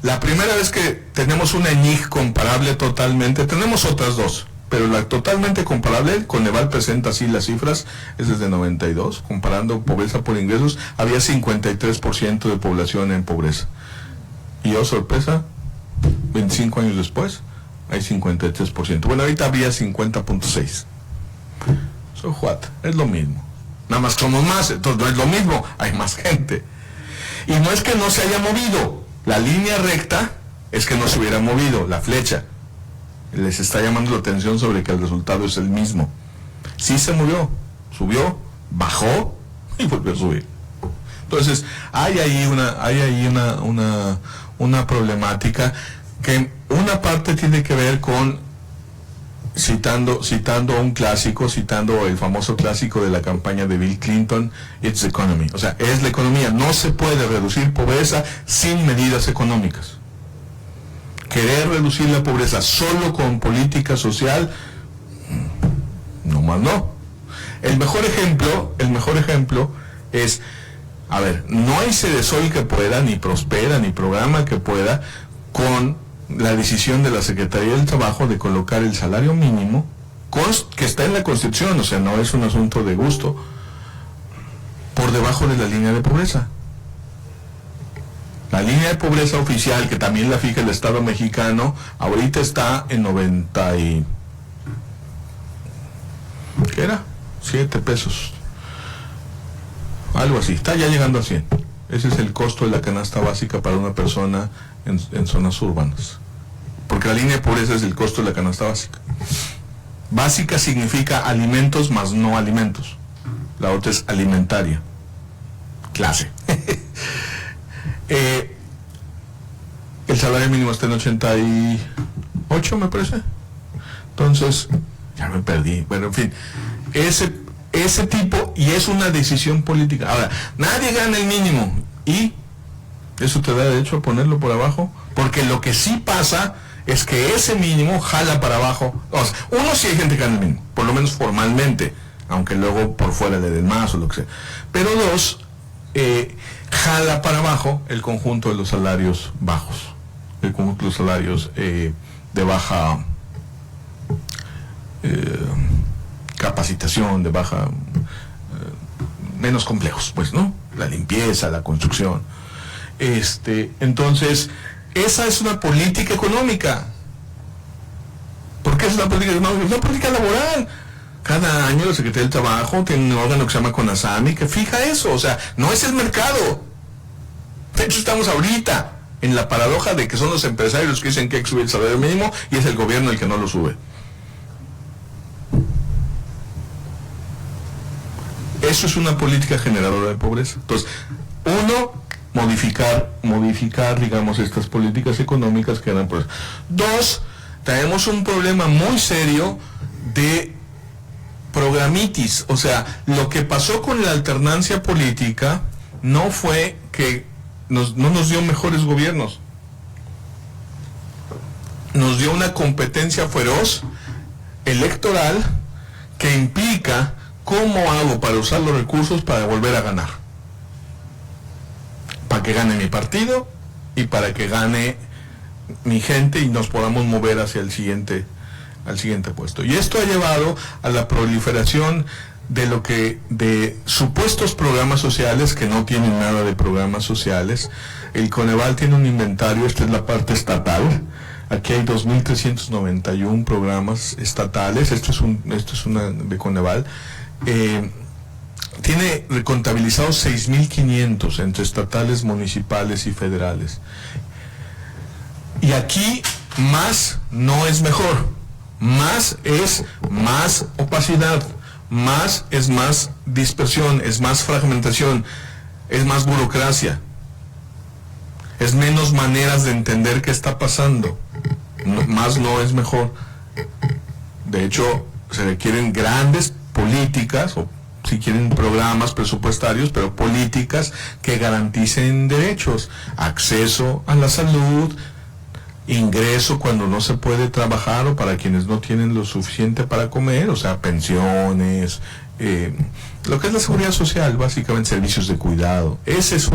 La primera vez que tenemos una ENIC comparable totalmente, tenemos otras dos, pero la totalmente comparable, Coneval presenta así las cifras, es desde 92, comparando pobreza por ingresos, había 53% de población en pobreza. Y oh sorpresa, 25 años después, hay 53%. Bueno, ahorita habría 50.6. So what? Es lo mismo. Nada más somos más, entonces no es lo mismo, hay más gente. Y no es que no se haya movido. La línea recta es que no se hubiera movido, la flecha. Les está llamando la atención sobre que el resultado es el mismo. Sí se movió, subió, bajó y volvió a subir. Entonces, hay ahí una problemática que una parte tiene que ver con citando un clásico, citando el famoso clásico de la campaña de Bill Clinton, it's the economy. O sea, es la economía. No se puede reducir pobreza sin medidas económicas. Querer reducir la pobreza solo con política social, no más no. El mejor ejemplo es, a ver, no hay Cedesol que pueda, ni Prospera, ni programa que pueda, con la decisión de la Secretaría del Trabajo de colocar el salario mínimo, que está en la Constitución, o sea, no es un asunto de gusto, por debajo de la línea de pobreza. La línea de pobreza oficial, que también la fija el Estado mexicano, ahorita está en 90 y... ¿qué era? 7 pesos. Algo así, está ya llegando a 100. Ese es el costo de la canasta básica para una persona en zonas urbanas. Porque la línea de pobreza es el costo de la canasta básica. Básica significa alimentos más no alimentos. La otra es alimentaria. Clase. El salario mínimo está en 88, me parece. Entonces, ya me perdí. Bueno, en fin, ese tipo, y es una decisión política. Ahora, nadie gana el mínimo, y eso te da derecho a ponerlo por abajo, porque lo que sí pasa es que ese mínimo jala para abajo. O sea, uno, sí hay gente que gana el mínimo, por lo menos formalmente, aunque luego por fuera le den más o lo que sea. Pero dos, jala para abajo el conjunto de los salarios bajos, el conjunto de los salarios de baja capacitación, de baja, menos complejos, pues, ¿no? La limpieza, la construcción. Entonces, esa es una política económica. ¿Por qué es una política económica? Es una política laboral. Cada año la Secretaría del Trabajo tiene un órgano que se llama CONASAMI que fija eso. O sea, no es el mercado. De hecho, estamos ahorita en la paradoja de que son los empresarios que dicen que hay que subir el salario mínimo y es el gobierno el que no lo sube. Eso es una política generadora de pobreza. Entonces, uno, modificar, digamos, estas políticas económicas que generan pobreza. Dos, tenemos un problema muy serio de programitis. O sea, lo que pasó con la alternancia política no fue que no nos dio mejores gobiernos. Nos dio una competencia feroz electoral que implica cómo hago para usar los recursos para volver a ganar. Para que gane mi partido y para que gane mi gente y nos podamos mover hacia el siguiente puesto. Y esto ha llevado a la proliferación de supuestos programas sociales que no tienen nada de programas sociales. El Coneval tiene un inventario, esta es la parte estatal. Aquí hay 2.391 programas estatales, esto es una de Coneval. Tiene contabilizados 6.500 entre estatales, municipales y federales. Y aquí más no es mejor, más es más opacidad, más es más dispersión, es más fragmentación, es más burocracia, es menos maneras de entender qué está pasando. Más no es mejor. De hecho, se requieren grandes políticas, o si quieren programas presupuestarios, pero políticas que garanticen derechos, acceso a la salud, ingreso cuando no se puede trabajar o para quienes no tienen lo suficiente para comer, o sea, pensiones, lo que es la seguridad social, básicamente servicios de cuidado. Esa es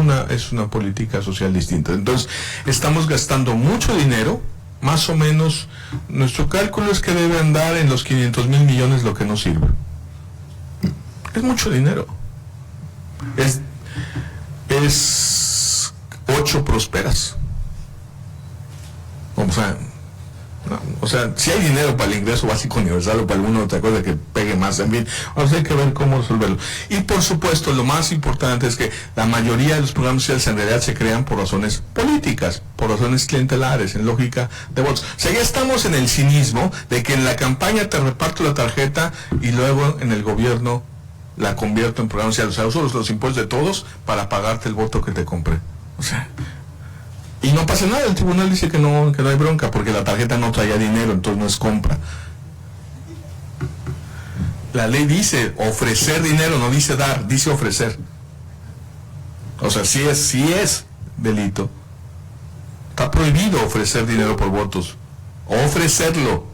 una política social distinta. Entonces, estamos gastando mucho dinero, más o menos, nuestro cálculo es que debe andar en los 500,000 millones, lo que no sirve. Es mucho dinero. Es 8 prosperas. O sea, ¿no? O sea, si hay dinero para el ingreso básico universal o para alguna otra cosa que pegue más, en fin, hay que ver cómo resolverlo. Y por supuesto, lo más importante es que la mayoría de los programas sociales en realidad se crean por razones políticas, por razones clientelares, en lógica de votos. O sea, ya estamos en el cinismo de que en la campaña te reparto la tarjeta y luego en el gobierno la convierto en programa social. O sea, uso los impuestos de todos para pagarte el voto que te compré. O sea, y no pasa nada, el tribunal dice que no hay bronca, porque la tarjeta no traía dinero, entonces no es compra. La ley dice ofrecer dinero, no dice dar, dice ofrecer. O sea, sí es delito. Está prohibido ofrecer dinero por votos. Ofrecerlo,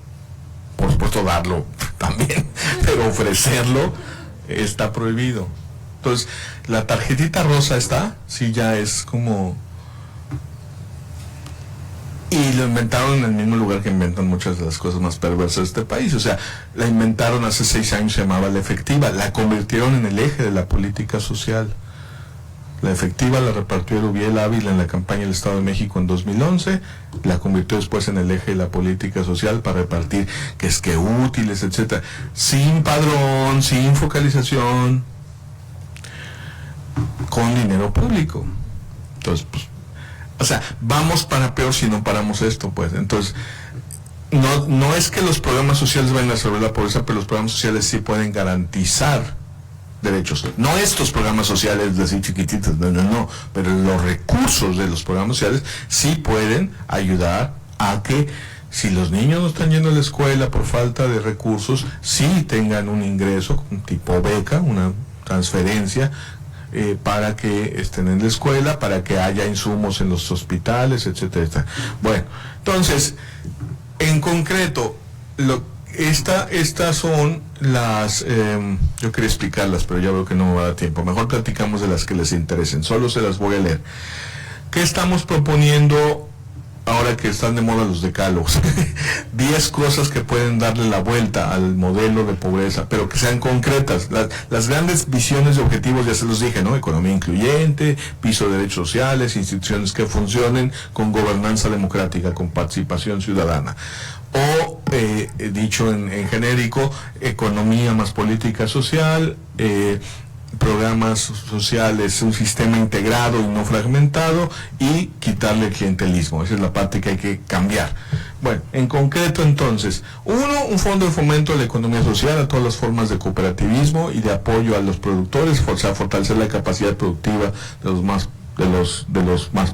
por supuesto darlo también, pero ofrecerlo está prohibido. Entonces, la tarjetita rosa está, sí, ya es como... Y lo inventaron en el mismo lugar que inventan muchas de las cosas más perversas de este país. O sea, la inventaron hace 6 años, se llamaba la efectiva, la convirtieron en el eje de la política social. La efectiva la repartió Erubiel Ávila en la campaña del Estado de México en 2011, la convirtió después en el eje de la política social para repartir que útiles, etcétera, sin padrón, sin focalización, con dinero público. Entonces, pues, o sea, vamos para peor si no paramos esto, pues. Entonces, no es que los programas sociales vayan a resolver la pobreza, pero los programas sociales sí pueden garantizar derechos. No estos programas sociales de así chiquititos, no, pero los recursos de los programas sociales sí pueden ayudar a que, si los niños no están yendo a la escuela por falta de recursos, sí tengan un ingreso tipo beca, una transferencia, para que estén en la escuela, para que haya insumos en los hospitales, etcétera, etcétera. Bueno, entonces, en concreto, estas son las, yo quería explicarlas, pero ya veo que no me va a dar tiempo. Mejor platicamos de las que les interesen, solo se las voy a leer. ¿Qué estamos proponiendo ahora que están de moda los decálogos? 10 cosas que pueden darle la vuelta al modelo de pobreza, pero que sean concretas. Las grandes visiones y objetivos ya se los dije, ¿no? Economía incluyente, piso de derechos sociales, instituciones que funcionen con gobernanza democrática, con participación ciudadana. O, dicho en genérico, economía más política social, programas sociales, un sistema integrado y no fragmentado, y quitarle el clientelismo. Esa es la parte que hay que cambiar. Bueno, en concreto entonces, un fondo de fomento de la economía social, a todas las formas de cooperativismo y de apoyo a los productores, o sea, fortalecer la capacidad productiva de los más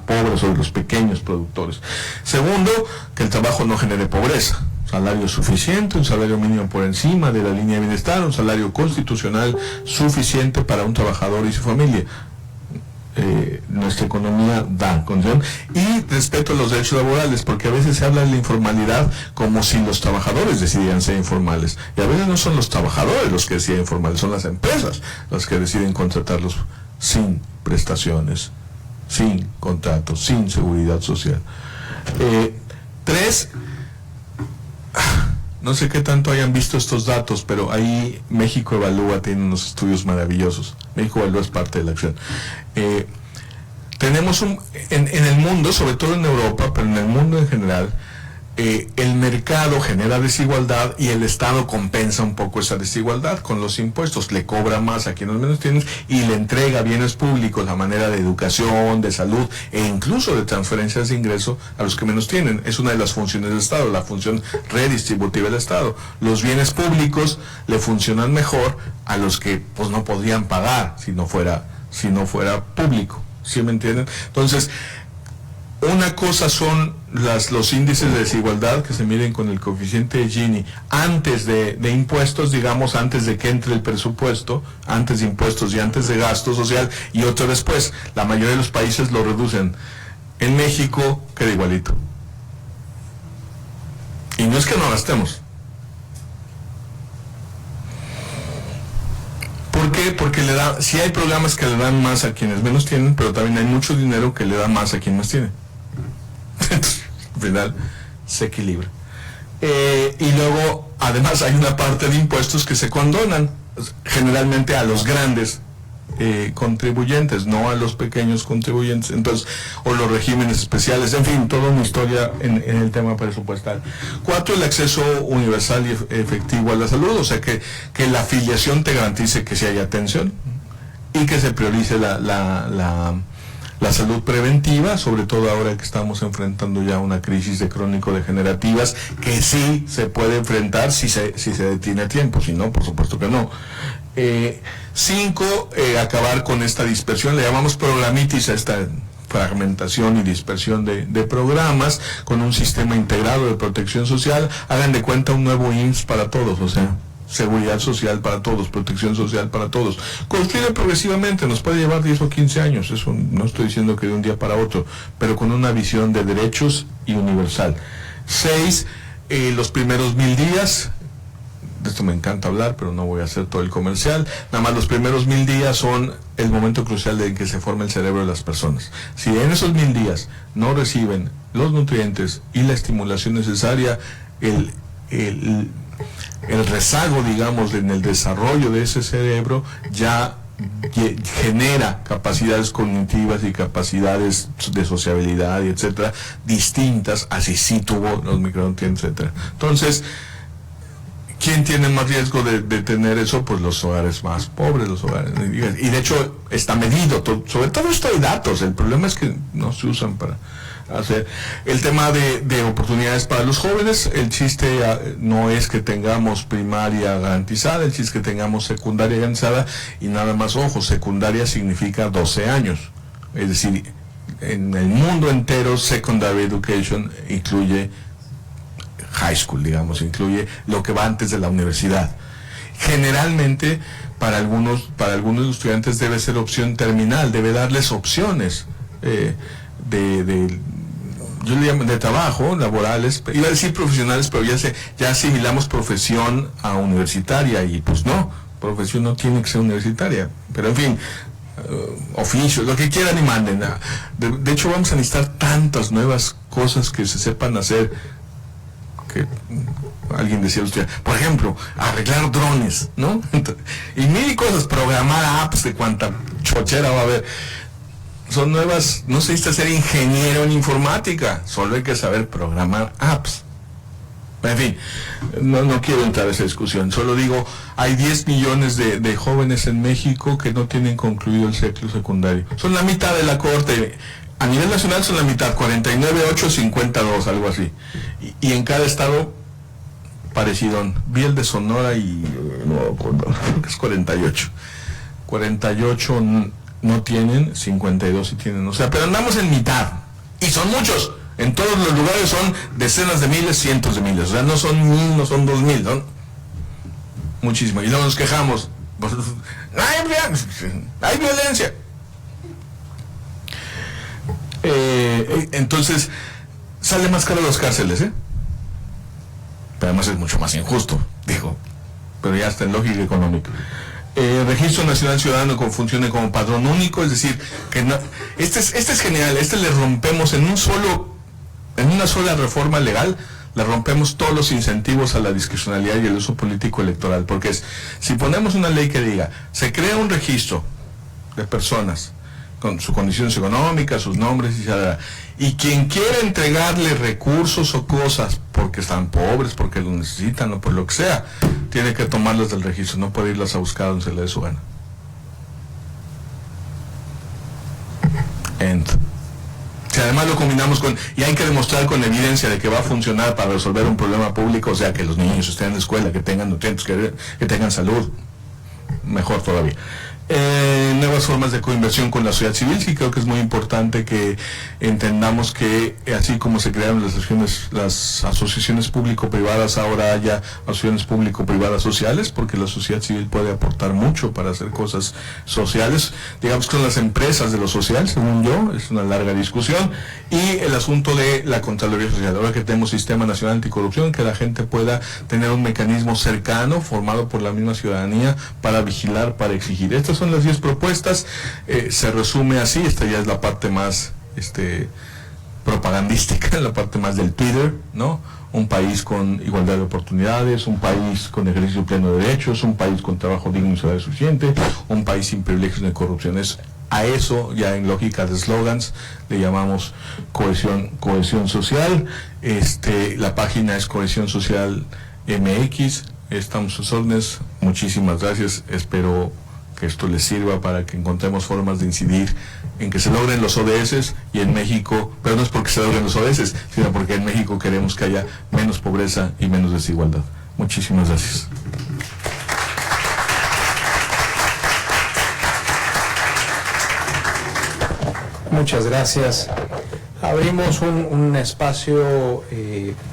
pobres o de los pequeños productores. Segundo, que el trabajo no genere pobreza. Salario suficiente, un salario mínimo por encima de la línea de bienestar, un salario constitucional suficiente para un trabajador y su familia. Nuestra economía da condición. Y respeto a los derechos laborales, porque a veces se habla de la informalidad como si los trabajadores decidieran ser informales. Y a veces no son los trabajadores los que deciden informales, son las empresas las que deciden contratarlos sin prestaciones, sin contratos, sin seguridad social. 3, no sé qué tanto hayan visto estos datos, pero ahí México Evalúa tiene unos estudios maravillosos. México Evalúa es parte de la acción. Tenemos en el mundo, sobre todo en Europa, pero en el mundo en general, el mercado genera desigualdad y el Estado compensa un poco esa desigualdad con los impuestos, le cobra más a quienes menos tienen y le entrega bienes públicos a manera de educación, de salud e incluso de transferencias de ingreso a los que menos tienen. Es una de las funciones del Estado, la función redistributiva del Estado. Los bienes públicos le funcionan mejor a los que pues no podrían pagar si no fuera público, ¿sí me entienden? Entonces, una cosa son los índices de desigualdad que se miden con el coeficiente de Gini antes de impuestos, digamos, antes de que entre el presupuesto, antes de impuestos y antes de gasto social, y otra después. La mayoría de los países lo reducen. En México queda igualito. Y no es que no gastemos. ¿Por qué? Porque sí hay programas que le dan más a quienes menos tienen, pero también hay mucho dinero que le da más a quien más tiene. Al final se equilibra. Y luego, además, hay una parte de impuestos que se condonan, generalmente a los grandes contribuyentes, no a los pequeños contribuyentes, entonces, o los regímenes especiales, en fin, toda una historia en el tema presupuestal. 4, el acceso universal y efectivo a la salud, o sea que la afiliación te garantice que sí haya atención y que se priorice la salud preventiva, sobre todo ahora que estamos enfrentando ya una crisis de crónico-degenerativas, que sí se puede enfrentar si se detiene a tiempo, si no, por supuesto que no. 5, acabar con esta dispersión, le llamamos programitis a esta fragmentación y dispersión de programas, con un sistema integrado de protección social. Hagan de cuenta un nuevo IMSS para todos, o sea, seguridad social para todos, protección social para todos, construido progresivamente, nos puede llevar 10 o 15 años, eso no estoy diciendo que de un día para otro, pero con una visión de derechos y universal. 6, los primeros 1000 días, de esto me encanta hablar, pero no voy a hacer todo el comercial, nada más los primeros 1000 días son el momento crucial en que se forma el cerebro de las personas. Si en esos 1000 días no reciben los nutrientes y la estimulación necesaria, el rezago, digamos, en el desarrollo de ese cerebro ya genera capacidades cognitivas y capacidades de sociabilidad y etcétera, distintas a si sí tuvo los micronutrientes, etcétera. Entonces, ¿quién tiene más riesgo de tener eso? Pues los hogares más pobres, los hogares. Y de hecho está medido, sobre todo esto hay datos, el problema es que no se usan para hacer. El tema de oportunidades para los jóvenes, el chiste no es que tengamos primaria garantizada, el chiste es que tengamos secundaria garantizada, y nada más, ojo, secundaria significa 12 años, es decir, en el mundo entero secondary education incluye high school, digamos, incluye lo que va antes de la universidad. Generalmente para algunos estudiantes debe ser opción terminal, debe darles opciones yo le llamo de trabajo, laborales, iba a decir profesionales, pero ya asimilamos profesión a universitaria, y pues no, profesión no tiene que ser universitaria, pero en fin, oficios, lo que quieran y manden. De hecho vamos a necesitar tantas nuevas cosas que se sepan hacer, que alguien decía usted, por ejemplo, arreglar drones, ¿no? Y mil cosas, programar apps, de cuánta chochera va a haber. Son nuevas, no se necesita ser ingeniero en informática, solo hay que saber programar apps. En fin, no quiero entrar a esa discusión, solo digo, hay 10 millones de jóvenes en México que no tienen concluido el ciclo secundario. Son la mitad de la cohorte, a nivel nacional son la mitad, 49,8, 52, algo así. Y en cada estado, parecido, vi el de Sonora y no, creo que es 48. 48 no tienen, 52 sí tienen, o sea, pero andamos en mitad, y son muchos, en todos los lugares son decenas de miles, cientos de miles, o sea, no son 1000, no son 2000, son muchísimo, y luego nos quejamos, pues, hay violencia. Entonces, sale más caro las cárceles, pero además es mucho más injusto, digo, pero ya está en lógica económica. Registro Nacional Ciudadano que funcione como padrón único, es decir, que no, este es genial, le rompemos en una sola reforma legal, le rompemos todos los incentivos a la discrecionalidad y el uso político electoral, porque si ponemos una ley que diga, se crea un registro de personas con sus condiciones económicas, sus nombres, y quien quiera entregarle recursos o cosas porque están pobres, porque lo necesitan o por lo que sea, tiene que tomarlas del registro, no puede irlas a buscar donde se le dé su gana. Si además lo combinamos y hay que demostrar con evidencia de que va a funcionar para resolver un problema público, o sea, que los niños estén en la escuela, que tengan nutrientes, que tengan salud, mejor todavía. Nuevas formas de coinversión con la sociedad civil, sí creo que es muy importante que entendamos que así como se crearon las asociaciones público-privadas, ahora haya asociaciones público-privadas sociales, porque la sociedad civil puede aportar mucho para hacer cosas sociales, digamos que son las empresas de lo social, según yo, es una larga discusión, y el asunto de la Contraloría Social, ahora que tenemos Sistema Nacional Anticorrupción, que la gente pueda tener un mecanismo cercano, formado por la misma ciudadanía, para vigilar, para exigir. Estas son las 10 propuestas, se resume así, esta ya es la parte más propagandística, la parte más del Twitter, ¿no? un país con igualdad de oportunidades, un país con ejercicio pleno de derechos, un país con trabajo digno y salario suficiente, un país sin privilegios ni corrupción. A eso, ya en lógica de slogans, le llamamos cohesión social. La página es Cohesión Social MX. Estamos a sus órdenes. Muchísimas gracias. Espero que esto les sirva para que encontremos formas de incidir en que se logren los ODS, y en México, pero no es porque se logren los ODS, sino porque en México queremos que haya menos pobreza y menos desigualdad. Muchísimas gracias. Muchas gracias. Abrimos un espacio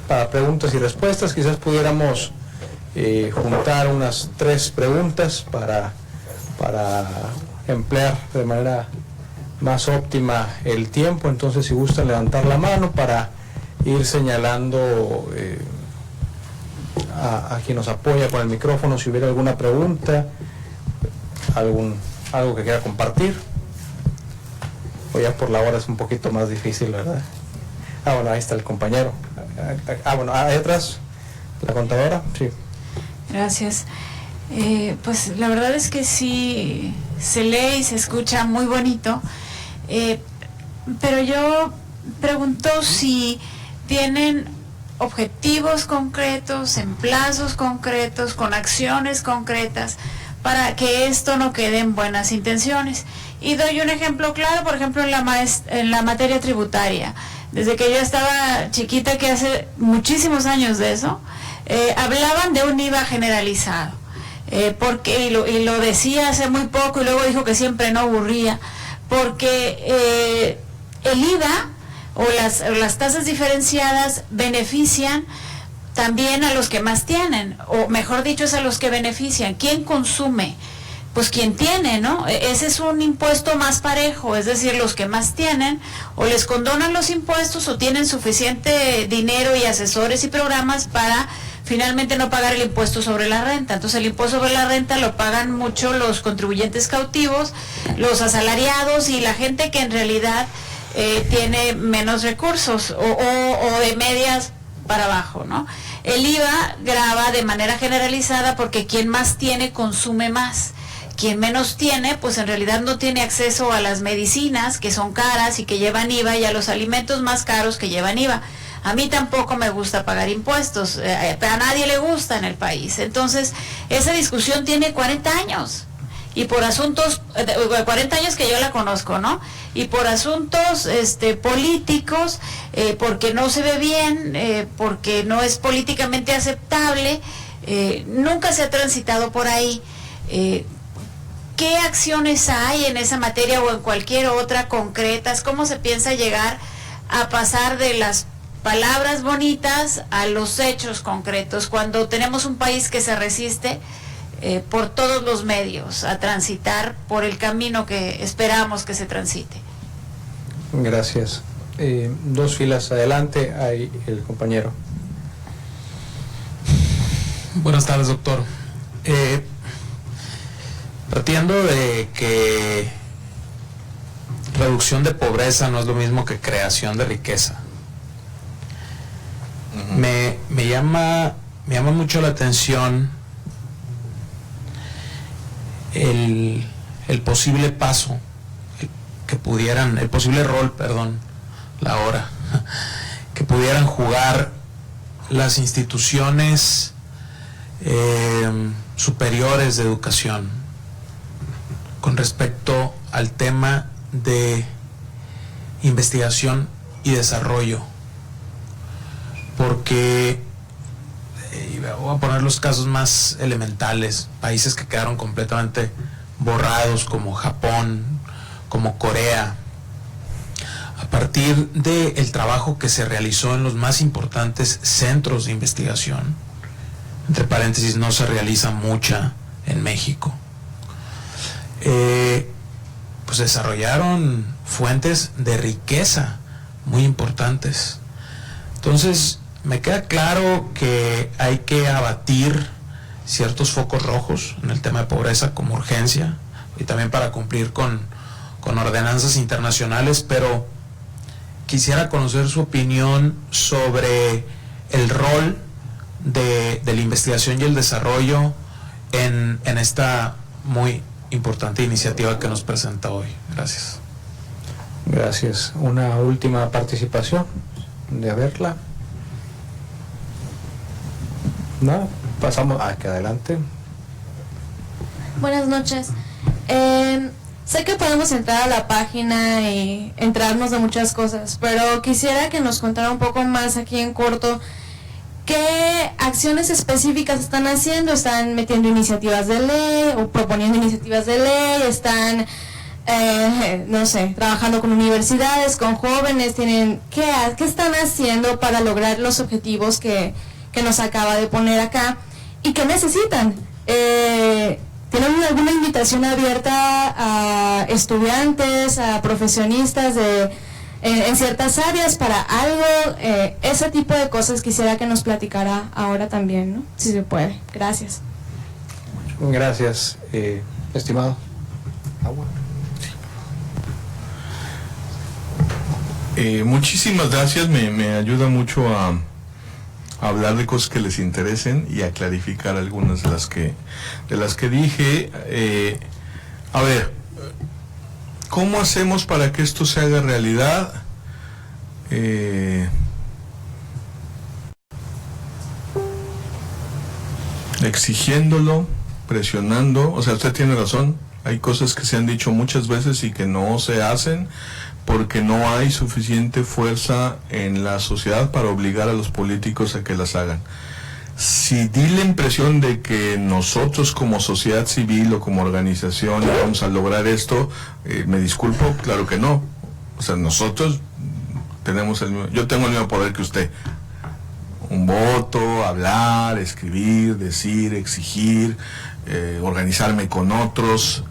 para preguntas y respuestas. Quizás pudiéramos juntar unas 3 preguntas para emplear de manera más óptima el tiempo. Entonces, si gustan levantar la mano para ir señalando a quien nos apoya con el micrófono si hubiera alguna pregunta, algo que quiera compartir. O ya por la hora es un poquito más difícil, ¿verdad? Bueno, ahí está el compañero. Bueno, ahí atrás, la contadora, sí. Gracias. Pues la verdad es que sí, se lee y se escucha muy bonito, pero yo pregunto si tienen objetivos concretos, en plazos concretos, con acciones concretas, para que esto no quede en buenas intenciones. Y doy un ejemplo claro, por ejemplo, en la materia tributaria. Desde que yo estaba chiquita, que hace muchísimos años de eso, hablaban de un IVA generalizado. Y lo decía hace muy poco, y luego dijo que siempre no aburría, porque el IVA o las tasas diferenciadas benefician también a los que más tienen, o mejor dicho, es a los que benefician. ¿Quién consume? Pues quien tiene, ¿no? Ese es un impuesto más parejo, es decir, los que más tienen o les condonan los impuestos o tienen suficiente dinero y asesores y programas para finalmente no pagar el impuesto sobre la renta. Entonces el impuesto sobre la renta lo pagan mucho los contribuyentes cautivos, los asalariados y la gente que en realidad tiene menos recursos o de medias para abajo, ¿no? El IVA grava de manera generalizada porque quien más tiene consume más. Quien menos tiene, pues en realidad no tiene acceso a las medicinas que son caras y que llevan IVA, y a los alimentos más caros que llevan IVA. A mí tampoco me gusta pagar impuestos, a nadie le gusta en el país. Entonces, esa discusión tiene 40 años. Y por asuntos, 40 años que yo la conozco, ¿no? Y por asuntos políticos, porque no se ve bien, porque no es políticamente aceptable, nunca se ha transitado por ahí. ¿Qué acciones hay en esa materia o en cualquier otra concretas? ¿Cómo se piensa llegar a pasar de las palabras bonitas a los hechos concretos cuando tenemos un país que se resiste por todos los medios a transitar por el camino que esperamos que se transite? Gracias. 2 filas adelante, hay el compañero. Buenas tardes, doctor. Partiendo de que reducción de pobreza no es lo mismo que creación de riqueza, me llama mucho la atención el posible paso el posible rol, que pudieran jugar las instituciones superiores de educación con respecto al tema de investigación y desarrollo, porque voy a poner los casos más elementales, países que quedaron completamente borrados como Japón, como Corea, a partir del trabajo que se realizó en los más importantes centros de investigación. Entre paréntesis, no se realiza mucha en México. Pues desarrollaron fuentes de riqueza muy importantes. Entonces, me queda claro que hay que abatir ciertos focos rojos en el tema de pobreza como urgencia y también para cumplir con ordenanzas internacionales, pero quisiera conocer su opinión sobre el rol de la investigación y el desarrollo en esta muy importante iniciativa que nos presenta hoy. Gracias. Gracias. Una última participación de Averla. No, pasamos a que adelante. Buenas noches. Sé que podemos entrar a la página y enterarnos de muchas cosas, pero quisiera que nos contara un poco más aquí en corto qué acciones específicas están haciendo. ¿Están metiendo iniciativas de ley o proponiendo iniciativas de ley? ¿Están, no sé, trabajando con universidades, con jóvenes? ¿Qué están haciendo para lograr los objetivos que nos acaba de poner acá? ¿Y qué necesitan? ¿Tienen alguna invitación abierta a estudiantes, a profesionistas en ciertas áreas para algo? Ese tipo de cosas quisiera que nos platicara ahora también, ¿no? Si se puede. Gracias. Gracias, estimado. Agua. Muchísimas gracias, me ayuda mucho a hablar de cosas que les interesen y a clarificar algunas de las que dije. A ver, ¿cómo hacemos para que esto se haga realidad? Exigiéndolo, presionando. O sea, usted tiene razón, hay cosas que se han dicho muchas veces y que no se hacen porque no hay suficiente fuerza en la sociedad para obligar a los políticos a que las hagan. Si di la impresión de que nosotros como sociedad civil o como organización vamos a lograr esto, me disculpo, claro que no. O sea, nosotros tenemos yo tengo el mismo poder que usted. Un voto, hablar, escribir, decir, exigir, organizarme con otros.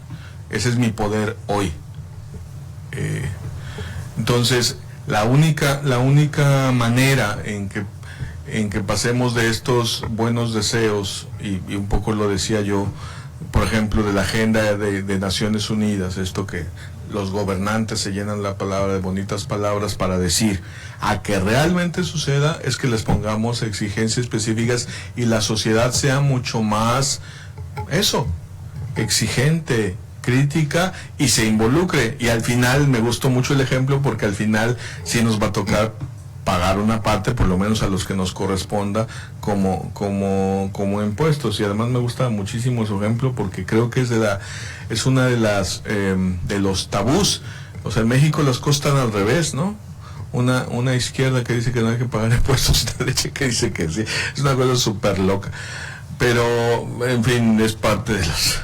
Ese es mi poder hoy. Entonces, la única manera en que pasemos de estos buenos deseos, y un poco lo decía yo, por ejemplo, de la agenda de Naciones Unidas, esto que los gobernantes se llenan la palabra de bonitas palabras para decir, a que realmente suceda, es que les pongamos exigencias específicas y la sociedad sea mucho más, exigente, crítica, y se involucre. Y al final me gustó mucho el ejemplo porque al final sí nos va a tocar pagar una parte, por lo menos a los que nos corresponda como impuestos. Y además me gusta muchísimo su ejemplo porque creo que es una de los tabús. O sea, en México las cosas están al revés, ¿no? Una izquierda que dice que no hay que pagar impuestos, una derecha que dice que sí. Es una cosa súper loca. Pero, en fin, es parte de los...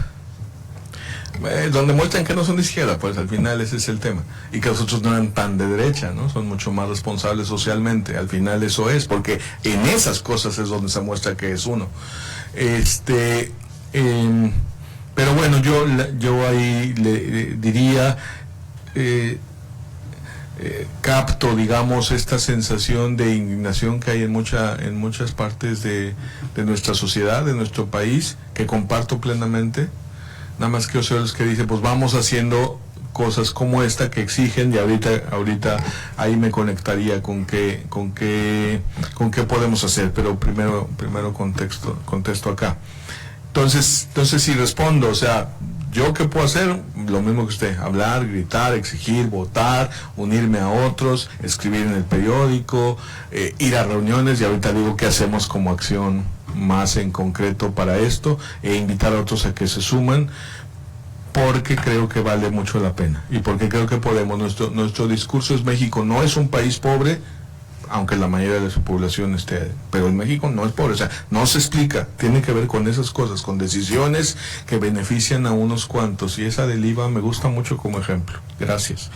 donde muestran que no son de izquierda, pues al final ese es el tema. Y que los otros no eran tan de derecha, ¿no? Son mucho más responsables socialmente. Al final eso es, porque en esas cosas es donde se muestra que es uno. Pero bueno, yo ahí le diría... capto, digamos, esta sensación de indignación que hay en muchas partes de nuestra sociedad, de nuestro país, que comparto plenamente. Nada más que los que dicen, pues vamos haciendo cosas como esta que exigen, y ahorita ahí me conectaría con qué podemos hacer, pero primero contesto acá. Entonces si respondo, o sea, ¿yo qué puedo hacer? Lo mismo que usted, hablar, gritar, exigir, votar, unirme a otros, escribir en el periódico, ir a reuniones, y ahorita digo qué hacemos como acción más en concreto para esto, e invitar a otros a que se suman, porque creo que vale mucho la pena, y porque creo que podemos. Nuestro discurso es: México no es un país pobre, aunque la mayoría de su población esté, pero en México no es pobre, o sea, no se explica, tiene que ver con esas cosas, con decisiones que benefician a unos cuantos, y esa del IVA me gusta mucho como ejemplo. Gracias.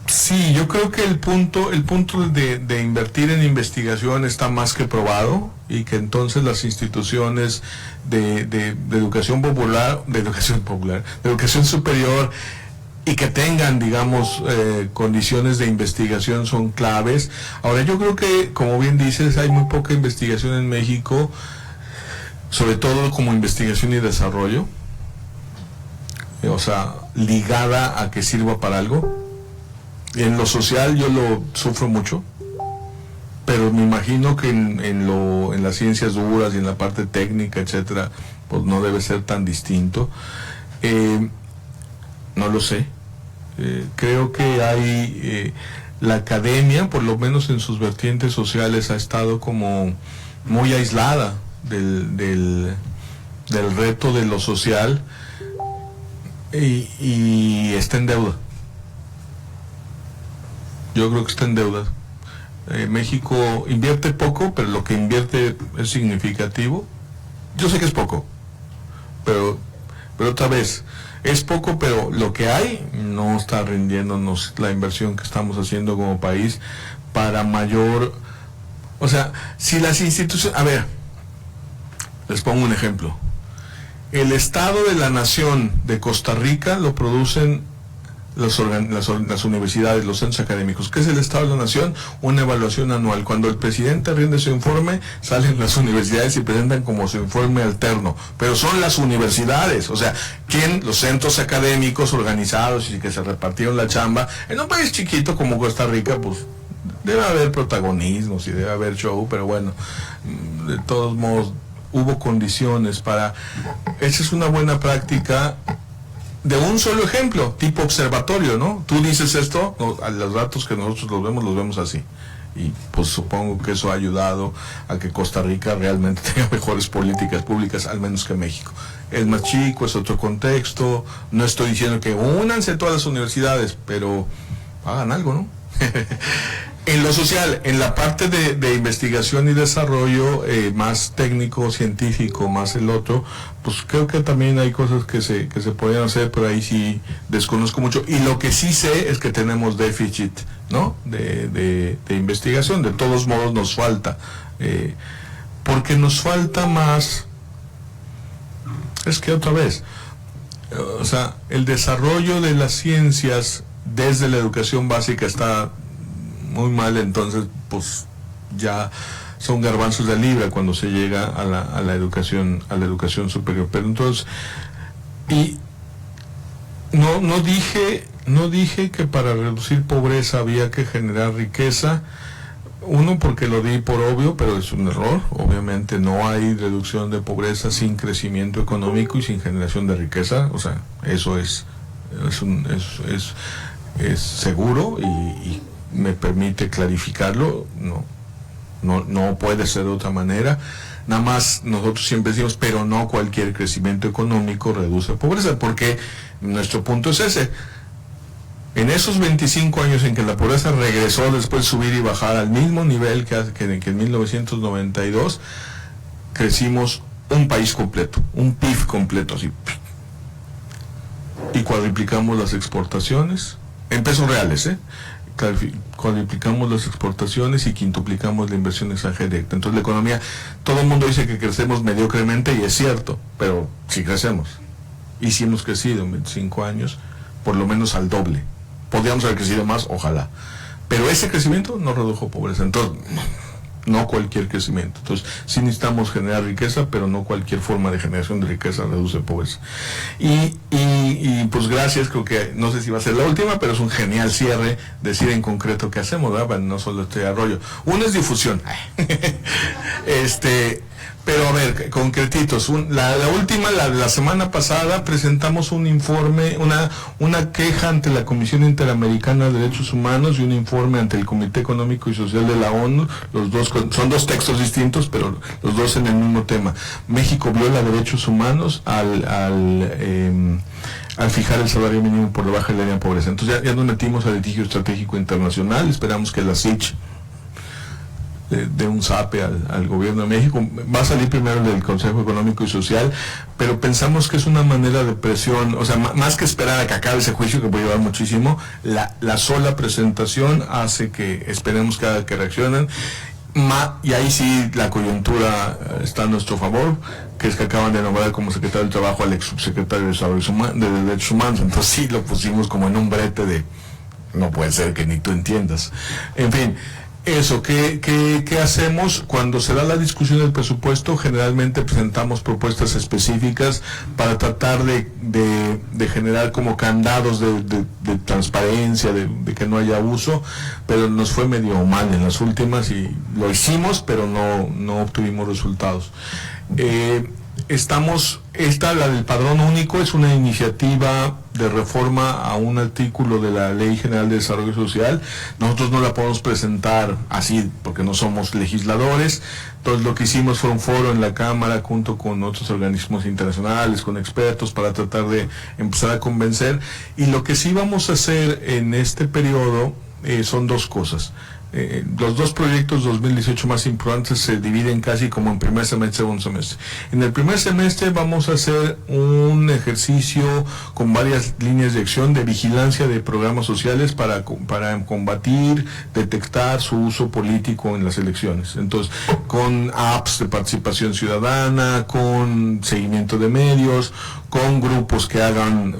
Sí, yo creo que el punto de invertir en investigación está más que probado, y que entonces las instituciones de educación superior, y que tengan, digamos, condiciones de investigación son claves. Ahora, yo creo que, como bien dices, hay muy poca investigación en México, sobre todo como investigación y desarrollo, o sea, ligada a que sirva para algo. En lo social yo lo sufro mucho. pero me imagino que en las ciencias duras y en la parte técnica, etcétera, pues no debe ser tan distinto. No lo sé. Creo que hay la academia, por lo menos en sus vertientes sociales, ha estado como muy aislada del reto de lo social y está en deuda. Yo creo que está en deuda. México invierte poco, pero lo que invierte es significativo. Yo sé que es poco, pero otra vez, es poco, pero lo que hay no está rindiéndonos la inversión que estamos haciendo como país para mayor... O sea, si las instituciones... A ver, les pongo un ejemplo. El Estado de la Nación de Costa Rica lo producen las universidades, los centros académicos. ¿Qué es el Estado de la Nación? Una evaluación anual. Cuando el presidente rinde su informe, salen las universidades y presentan como su informe alterno. Pero son las universidades, o sea, los centros académicos organizados y que se repartieron la chamba. En un país chiquito como Costa Rica, pues debe haber protagonismos y debe haber show, pero bueno, de todos modos, hubo condiciones para... Esa es una buena práctica de un solo ejemplo, tipo observatorio, ¿no? Tú dices esto, a los datos que nosotros los vemos así. Y pues supongo que eso ha ayudado a que Costa Rica realmente tenga mejores políticas públicas, al menos que México. Es más chico, es otro contexto, no estoy diciendo que únanse todas las universidades, pero hagan algo, ¿no? En lo social, en la parte de investigación y desarrollo, más técnico, científico, más el otro, pues creo que también hay cosas que se podrían hacer, pero ahí sí desconozco mucho. Y lo que sí sé es que tenemos déficit, ¿no? De investigación. De todos modos nos falta, porque nos falta más. Es que otra vez, o sea, el desarrollo de las ciencias desde la educación básica está muy mal, entonces pues ya son garbanzos de libra cuando se llega a la educación superior. Pero entonces, y no dije que para reducir pobreza había que generar riqueza. Uno, porque lo di por obvio, pero es un error. Obviamente no hay reducción de pobreza sin crecimiento económico y sin generación de riqueza. O sea, eso es seguro y me permite clarificarlo. No puede ser de otra manera. Nada más nosotros siempre decimos, pero no cualquier crecimiento económico reduce pobreza, porque nuestro punto es ese. En esos 25 años en que la pobreza regresó después de subir y bajar al mismo nivel que en 1992, crecimos un país completo, un PIB completo, así. Y cuadriplicamos las exportaciones, en pesos reales, cuadriplicamos las exportaciones y quintuplicamos la inversión extranjera directa. Entonces la economía, todo el mundo dice que crecemos mediocremente y es cierto, pero sí crecemos. Y sí hemos crecido en 25 años, por lo menos al doble. Podríamos haber crecido más, ojalá. Pero ese crecimiento no redujo pobreza. Entonces, no cualquier crecimiento. Entonces, sí necesitamos generar riqueza, pero no cualquier forma de generación de riqueza reduce pobreza. Y pues gracias, creo que, no sé si va a ser la última, pero es un genial cierre decir en concreto qué hacemos, ¿verdad? No solo este arroyo. Uno es difusión. Pero a ver, concretitos. La última, la semana pasada, presentamos un informe, una queja ante la Comisión Interamericana de Derechos Humanos y un informe ante el Comité Económico y Social de la ONU. Los dos son dos textos distintos, pero los dos en el mismo tema. México viola derechos humanos al fijar el salario mínimo por debajo de la línea de pobreza. Entonces ya nos metimos al litigio estratégico internacional. Esperamos que la SICH de un zape al gobierno de México. Va a salir primero del Consejo Económico y Social, pero pensamos que es una manera de presión, o sea, más que esperar a que acabe ese juicio, que puede llevar muchísimo, la sola presentación hace que esperemos que reaccionen, y ahí sí la coyuntura está a nuestro favor, que es que acaban de nombrar como secretario del Trabajo al ex subsecretario de Derechos Humanos, entonces sí lo pusimos como en un brete de no puede ser que ni tú entiendas. En fin, Eso, ¿qué hacemos? Cuando se da la discusión del presupuesto, generalmente presentamos propuestas específicas para tratar de generar como candados de transparencia, de que no haya abuso, pero nos fue medio mal en las últimas y lo hicimos, pero no obtuvimos resultados. La del padrón único es una iniciativa de reforma a un artículo de la Ley General de Desarrollo Social. Nosotros no la podemos presentar así porque no somos legisladores. Entonces lo que hicimos fue un foro en la Cámara junto con otros organismos internacionales, con expertos, para tratar de empezar a convencer. Y lo que sí vamos a hacer en este periodo son dos cosas. Los dos proyectos 2018 más importantes se dividen casi como en primer semestre y segundo semestre. En el primer semestre vamos a hacer un ejercicio con varias líneas de acción de vigilancia de programas sociales para combatir, detectar su uso político en las elecciones. Entonces, con apps de participación ciudadana, con seguimiento de medios, con grupos que hagan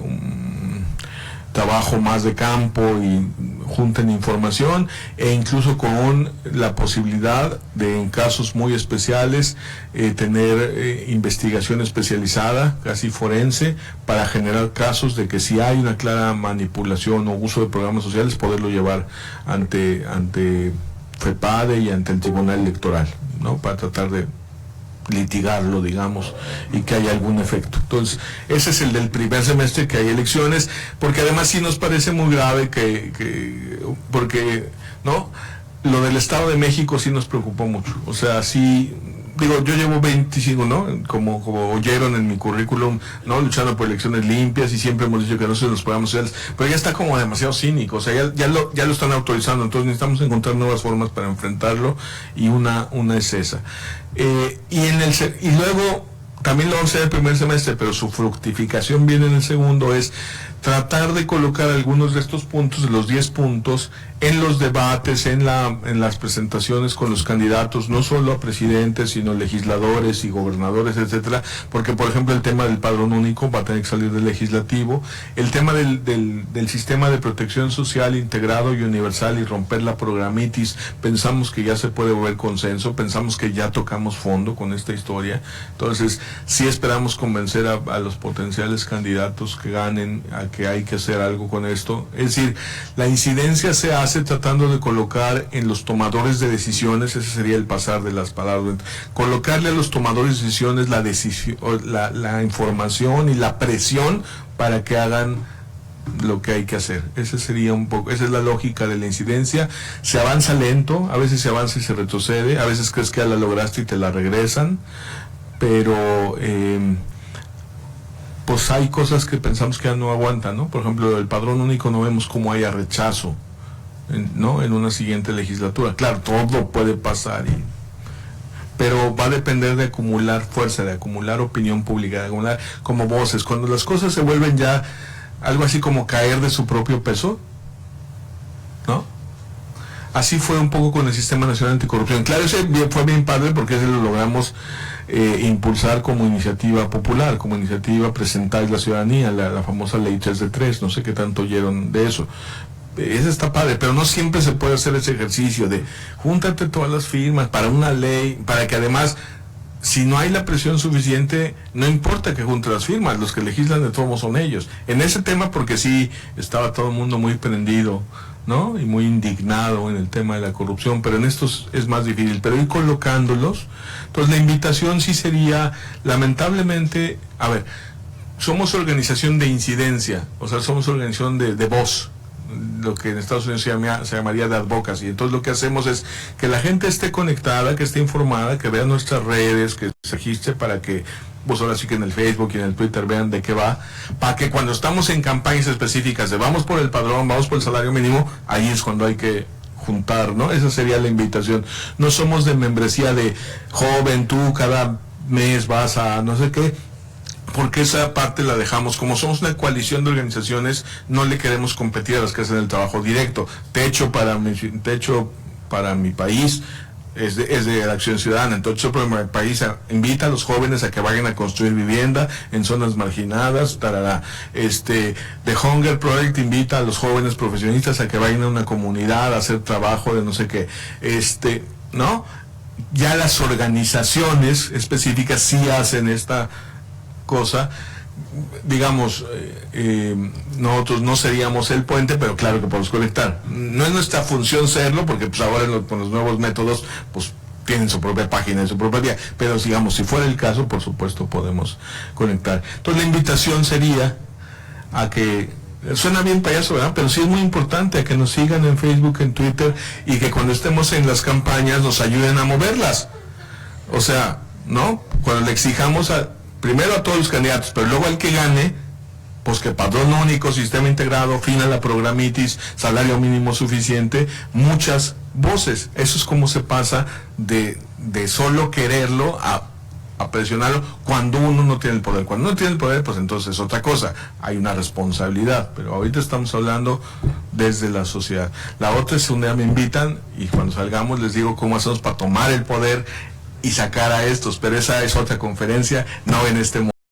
trabajo más de campo y junten información, e incluso con la posibilidad de, en casos muy especiales, tener investigación especializada, casi forense, para generar casos de que si hay una clara manipulación o uso de programas sociales, poderlo llevar ante FEPADE y ante el Tribunal Electoral, ¿no? Para tratar de litigarlo, digamos, y que haya algún efecto. Entonces, ese es el del primer semestre, que hay elecciones, porque además sí nos parece muy grave porque, ¿no? Lo del Estado de México sí nos preocupó mucho. O sea, sí, digo, yo llevo 25, ¿no? Como oyeron en mi currículum, ¿no? Luchando por elecciones limpias, y siempre hemos dicho que no se nos programas sociales, pero ya está como demasiado cínico. O sea, ya lo están autorizando. Entonces necesitamos encontrar nuevas formas para enfrentarlo, y una es esa. Y luego también lo vamos a hacer el primer semestre, pero su fructificación viene en el segundo, es tratar de colocar algunos de estos puntos, de los 10 puntos, en los debates, en las presentaciones con los candidatos, no solo a presidentes, sino legisladores y gobernadores, etcétera, porque, por ejemplo, el tema del padrón único va a tener que salir del legislativo, el tema del sistema de protección social integrado y universal y romper la programitis, pensamos que ya se puede volver consenso, pensamos que ya tocamos fondo con esta historia. Entonces sí esperamos convencer a los potenciales candidatos que ganen a que hay que hacer algo con esto. Es decir, la incidencia se hace tratando de colocar en los tomadores de decisiones, ese sería el pasar de las palabras, colocarle a los tomadores de decisiones la información y la presión para que hagan lo que hay que hacer. Ese sería un poco, esa es la lógica de la incidencia. Se avanza lento, a veces se avanza y se retrocede, a veces crees que ya la lograste y te la regresan, pero pues hay cosas que pensamos que ya no aguantan, ¿no? Por ejemplo, el padrón único no vemos cómo haya rechazo, ¿no? En una siguiente legislatura. Claro, todo puede pasar, pero va a depender de acumular fuerza, de acumular opinión pública, de acumular como voces. Cuando las cosas se vuelven ya algo así como caer de su propio peso, ¿no? Así fue un poco con el Sistema Nacional Anticorrupción. Claro, ese fue bien padre porque ese lo logramos impulsar como iniciativa popular, como iniciativa presentada a la ciudadanía, la famosa ley 3 de 3, no sé qué tanto oyeron de eso. Ese está padre, pero no siempre se puede hacer ese ejercicio de júntate todas las firmas para una ley, para que además, si no hay la presión suficiente, no importa que junte las firmas, los que legislan de todos son ellos. En ese tema, porque sí estaba todo el mundo muy prendido, ¿no? Y muy indignado en el tema de la corrupción, pero en estos es más difícil, pero ir colocándolos. Entonces la invitación sí sería, lamentablemente, a ver, somos organización de incidencia, o sea, somos organización de voz, lo que en Estados Unidos se llamaría de advocacy. Entonces lo que hacemos es que la gente esté conectada, que esté informada, que vea nuestras redes, que se registre para que, pues ahora sí que en el Facebook y en el Twitter vean de qué va, para que cuando estamos en campañas específicas de vamos por el padrón, vamos por el salario mínimo, ahí es cuando hay que juntar, ¿no? Esa sería la invitación. No somos de membresía de joven, tú cada mes vas a no sé qué, porque esa parte la dejamos. Como somos una coalición de organizaciones, no le queremos competir a las que hacen el trabajo directo. Techo para mi país es de Acción Ciudadana. Entonces el país invita a los jóvenes a que vayan a construir vivienda en zonas marginadas. The Hunger Project invita a los jóvenes profesionistas a que vayan a una comunidad a hacer trabajo de no sé qué, ¿no? Ya las organizaciones específicas sí hacen esta cosa. Digamos, nosotros no seríamos el puente, pero claro que podemos conectar. No es nuestra función serlo, porque pues ahora con los nuevos métodos pues tienen su propia página en su propia vía, pero digamos, si fuera el caso, por supuesto podemos conectar. Entonces la invitación sería a que, suena bien payaso, ¿verdad? Pero sí es muy importante a que nos sigan en Facebook, en Twitter, y que cuando estemos en las campañas nos ayuden a moverlas. O sea, ¿no? Cuando le exijamos primero a todos los candidatos, pero luego al que gane, pues que padrón único, sistema integrado, fin a la programitis, salario mínimo suficiente, muchas voces. Eso es como se pasa de solo quererlo a presionarlo cuando uno no tiene el poder. Cuando no tiene el poder, pues entonces es otra cosa, hay una responsabilidad, pero ahorita estamos hablando desde la sociedad. La otra es un día me invitan y cuando salgamos les digo cómo hacemos para tomar el poder y sacar a estos, pero esa es otra conferencia, no en este momento.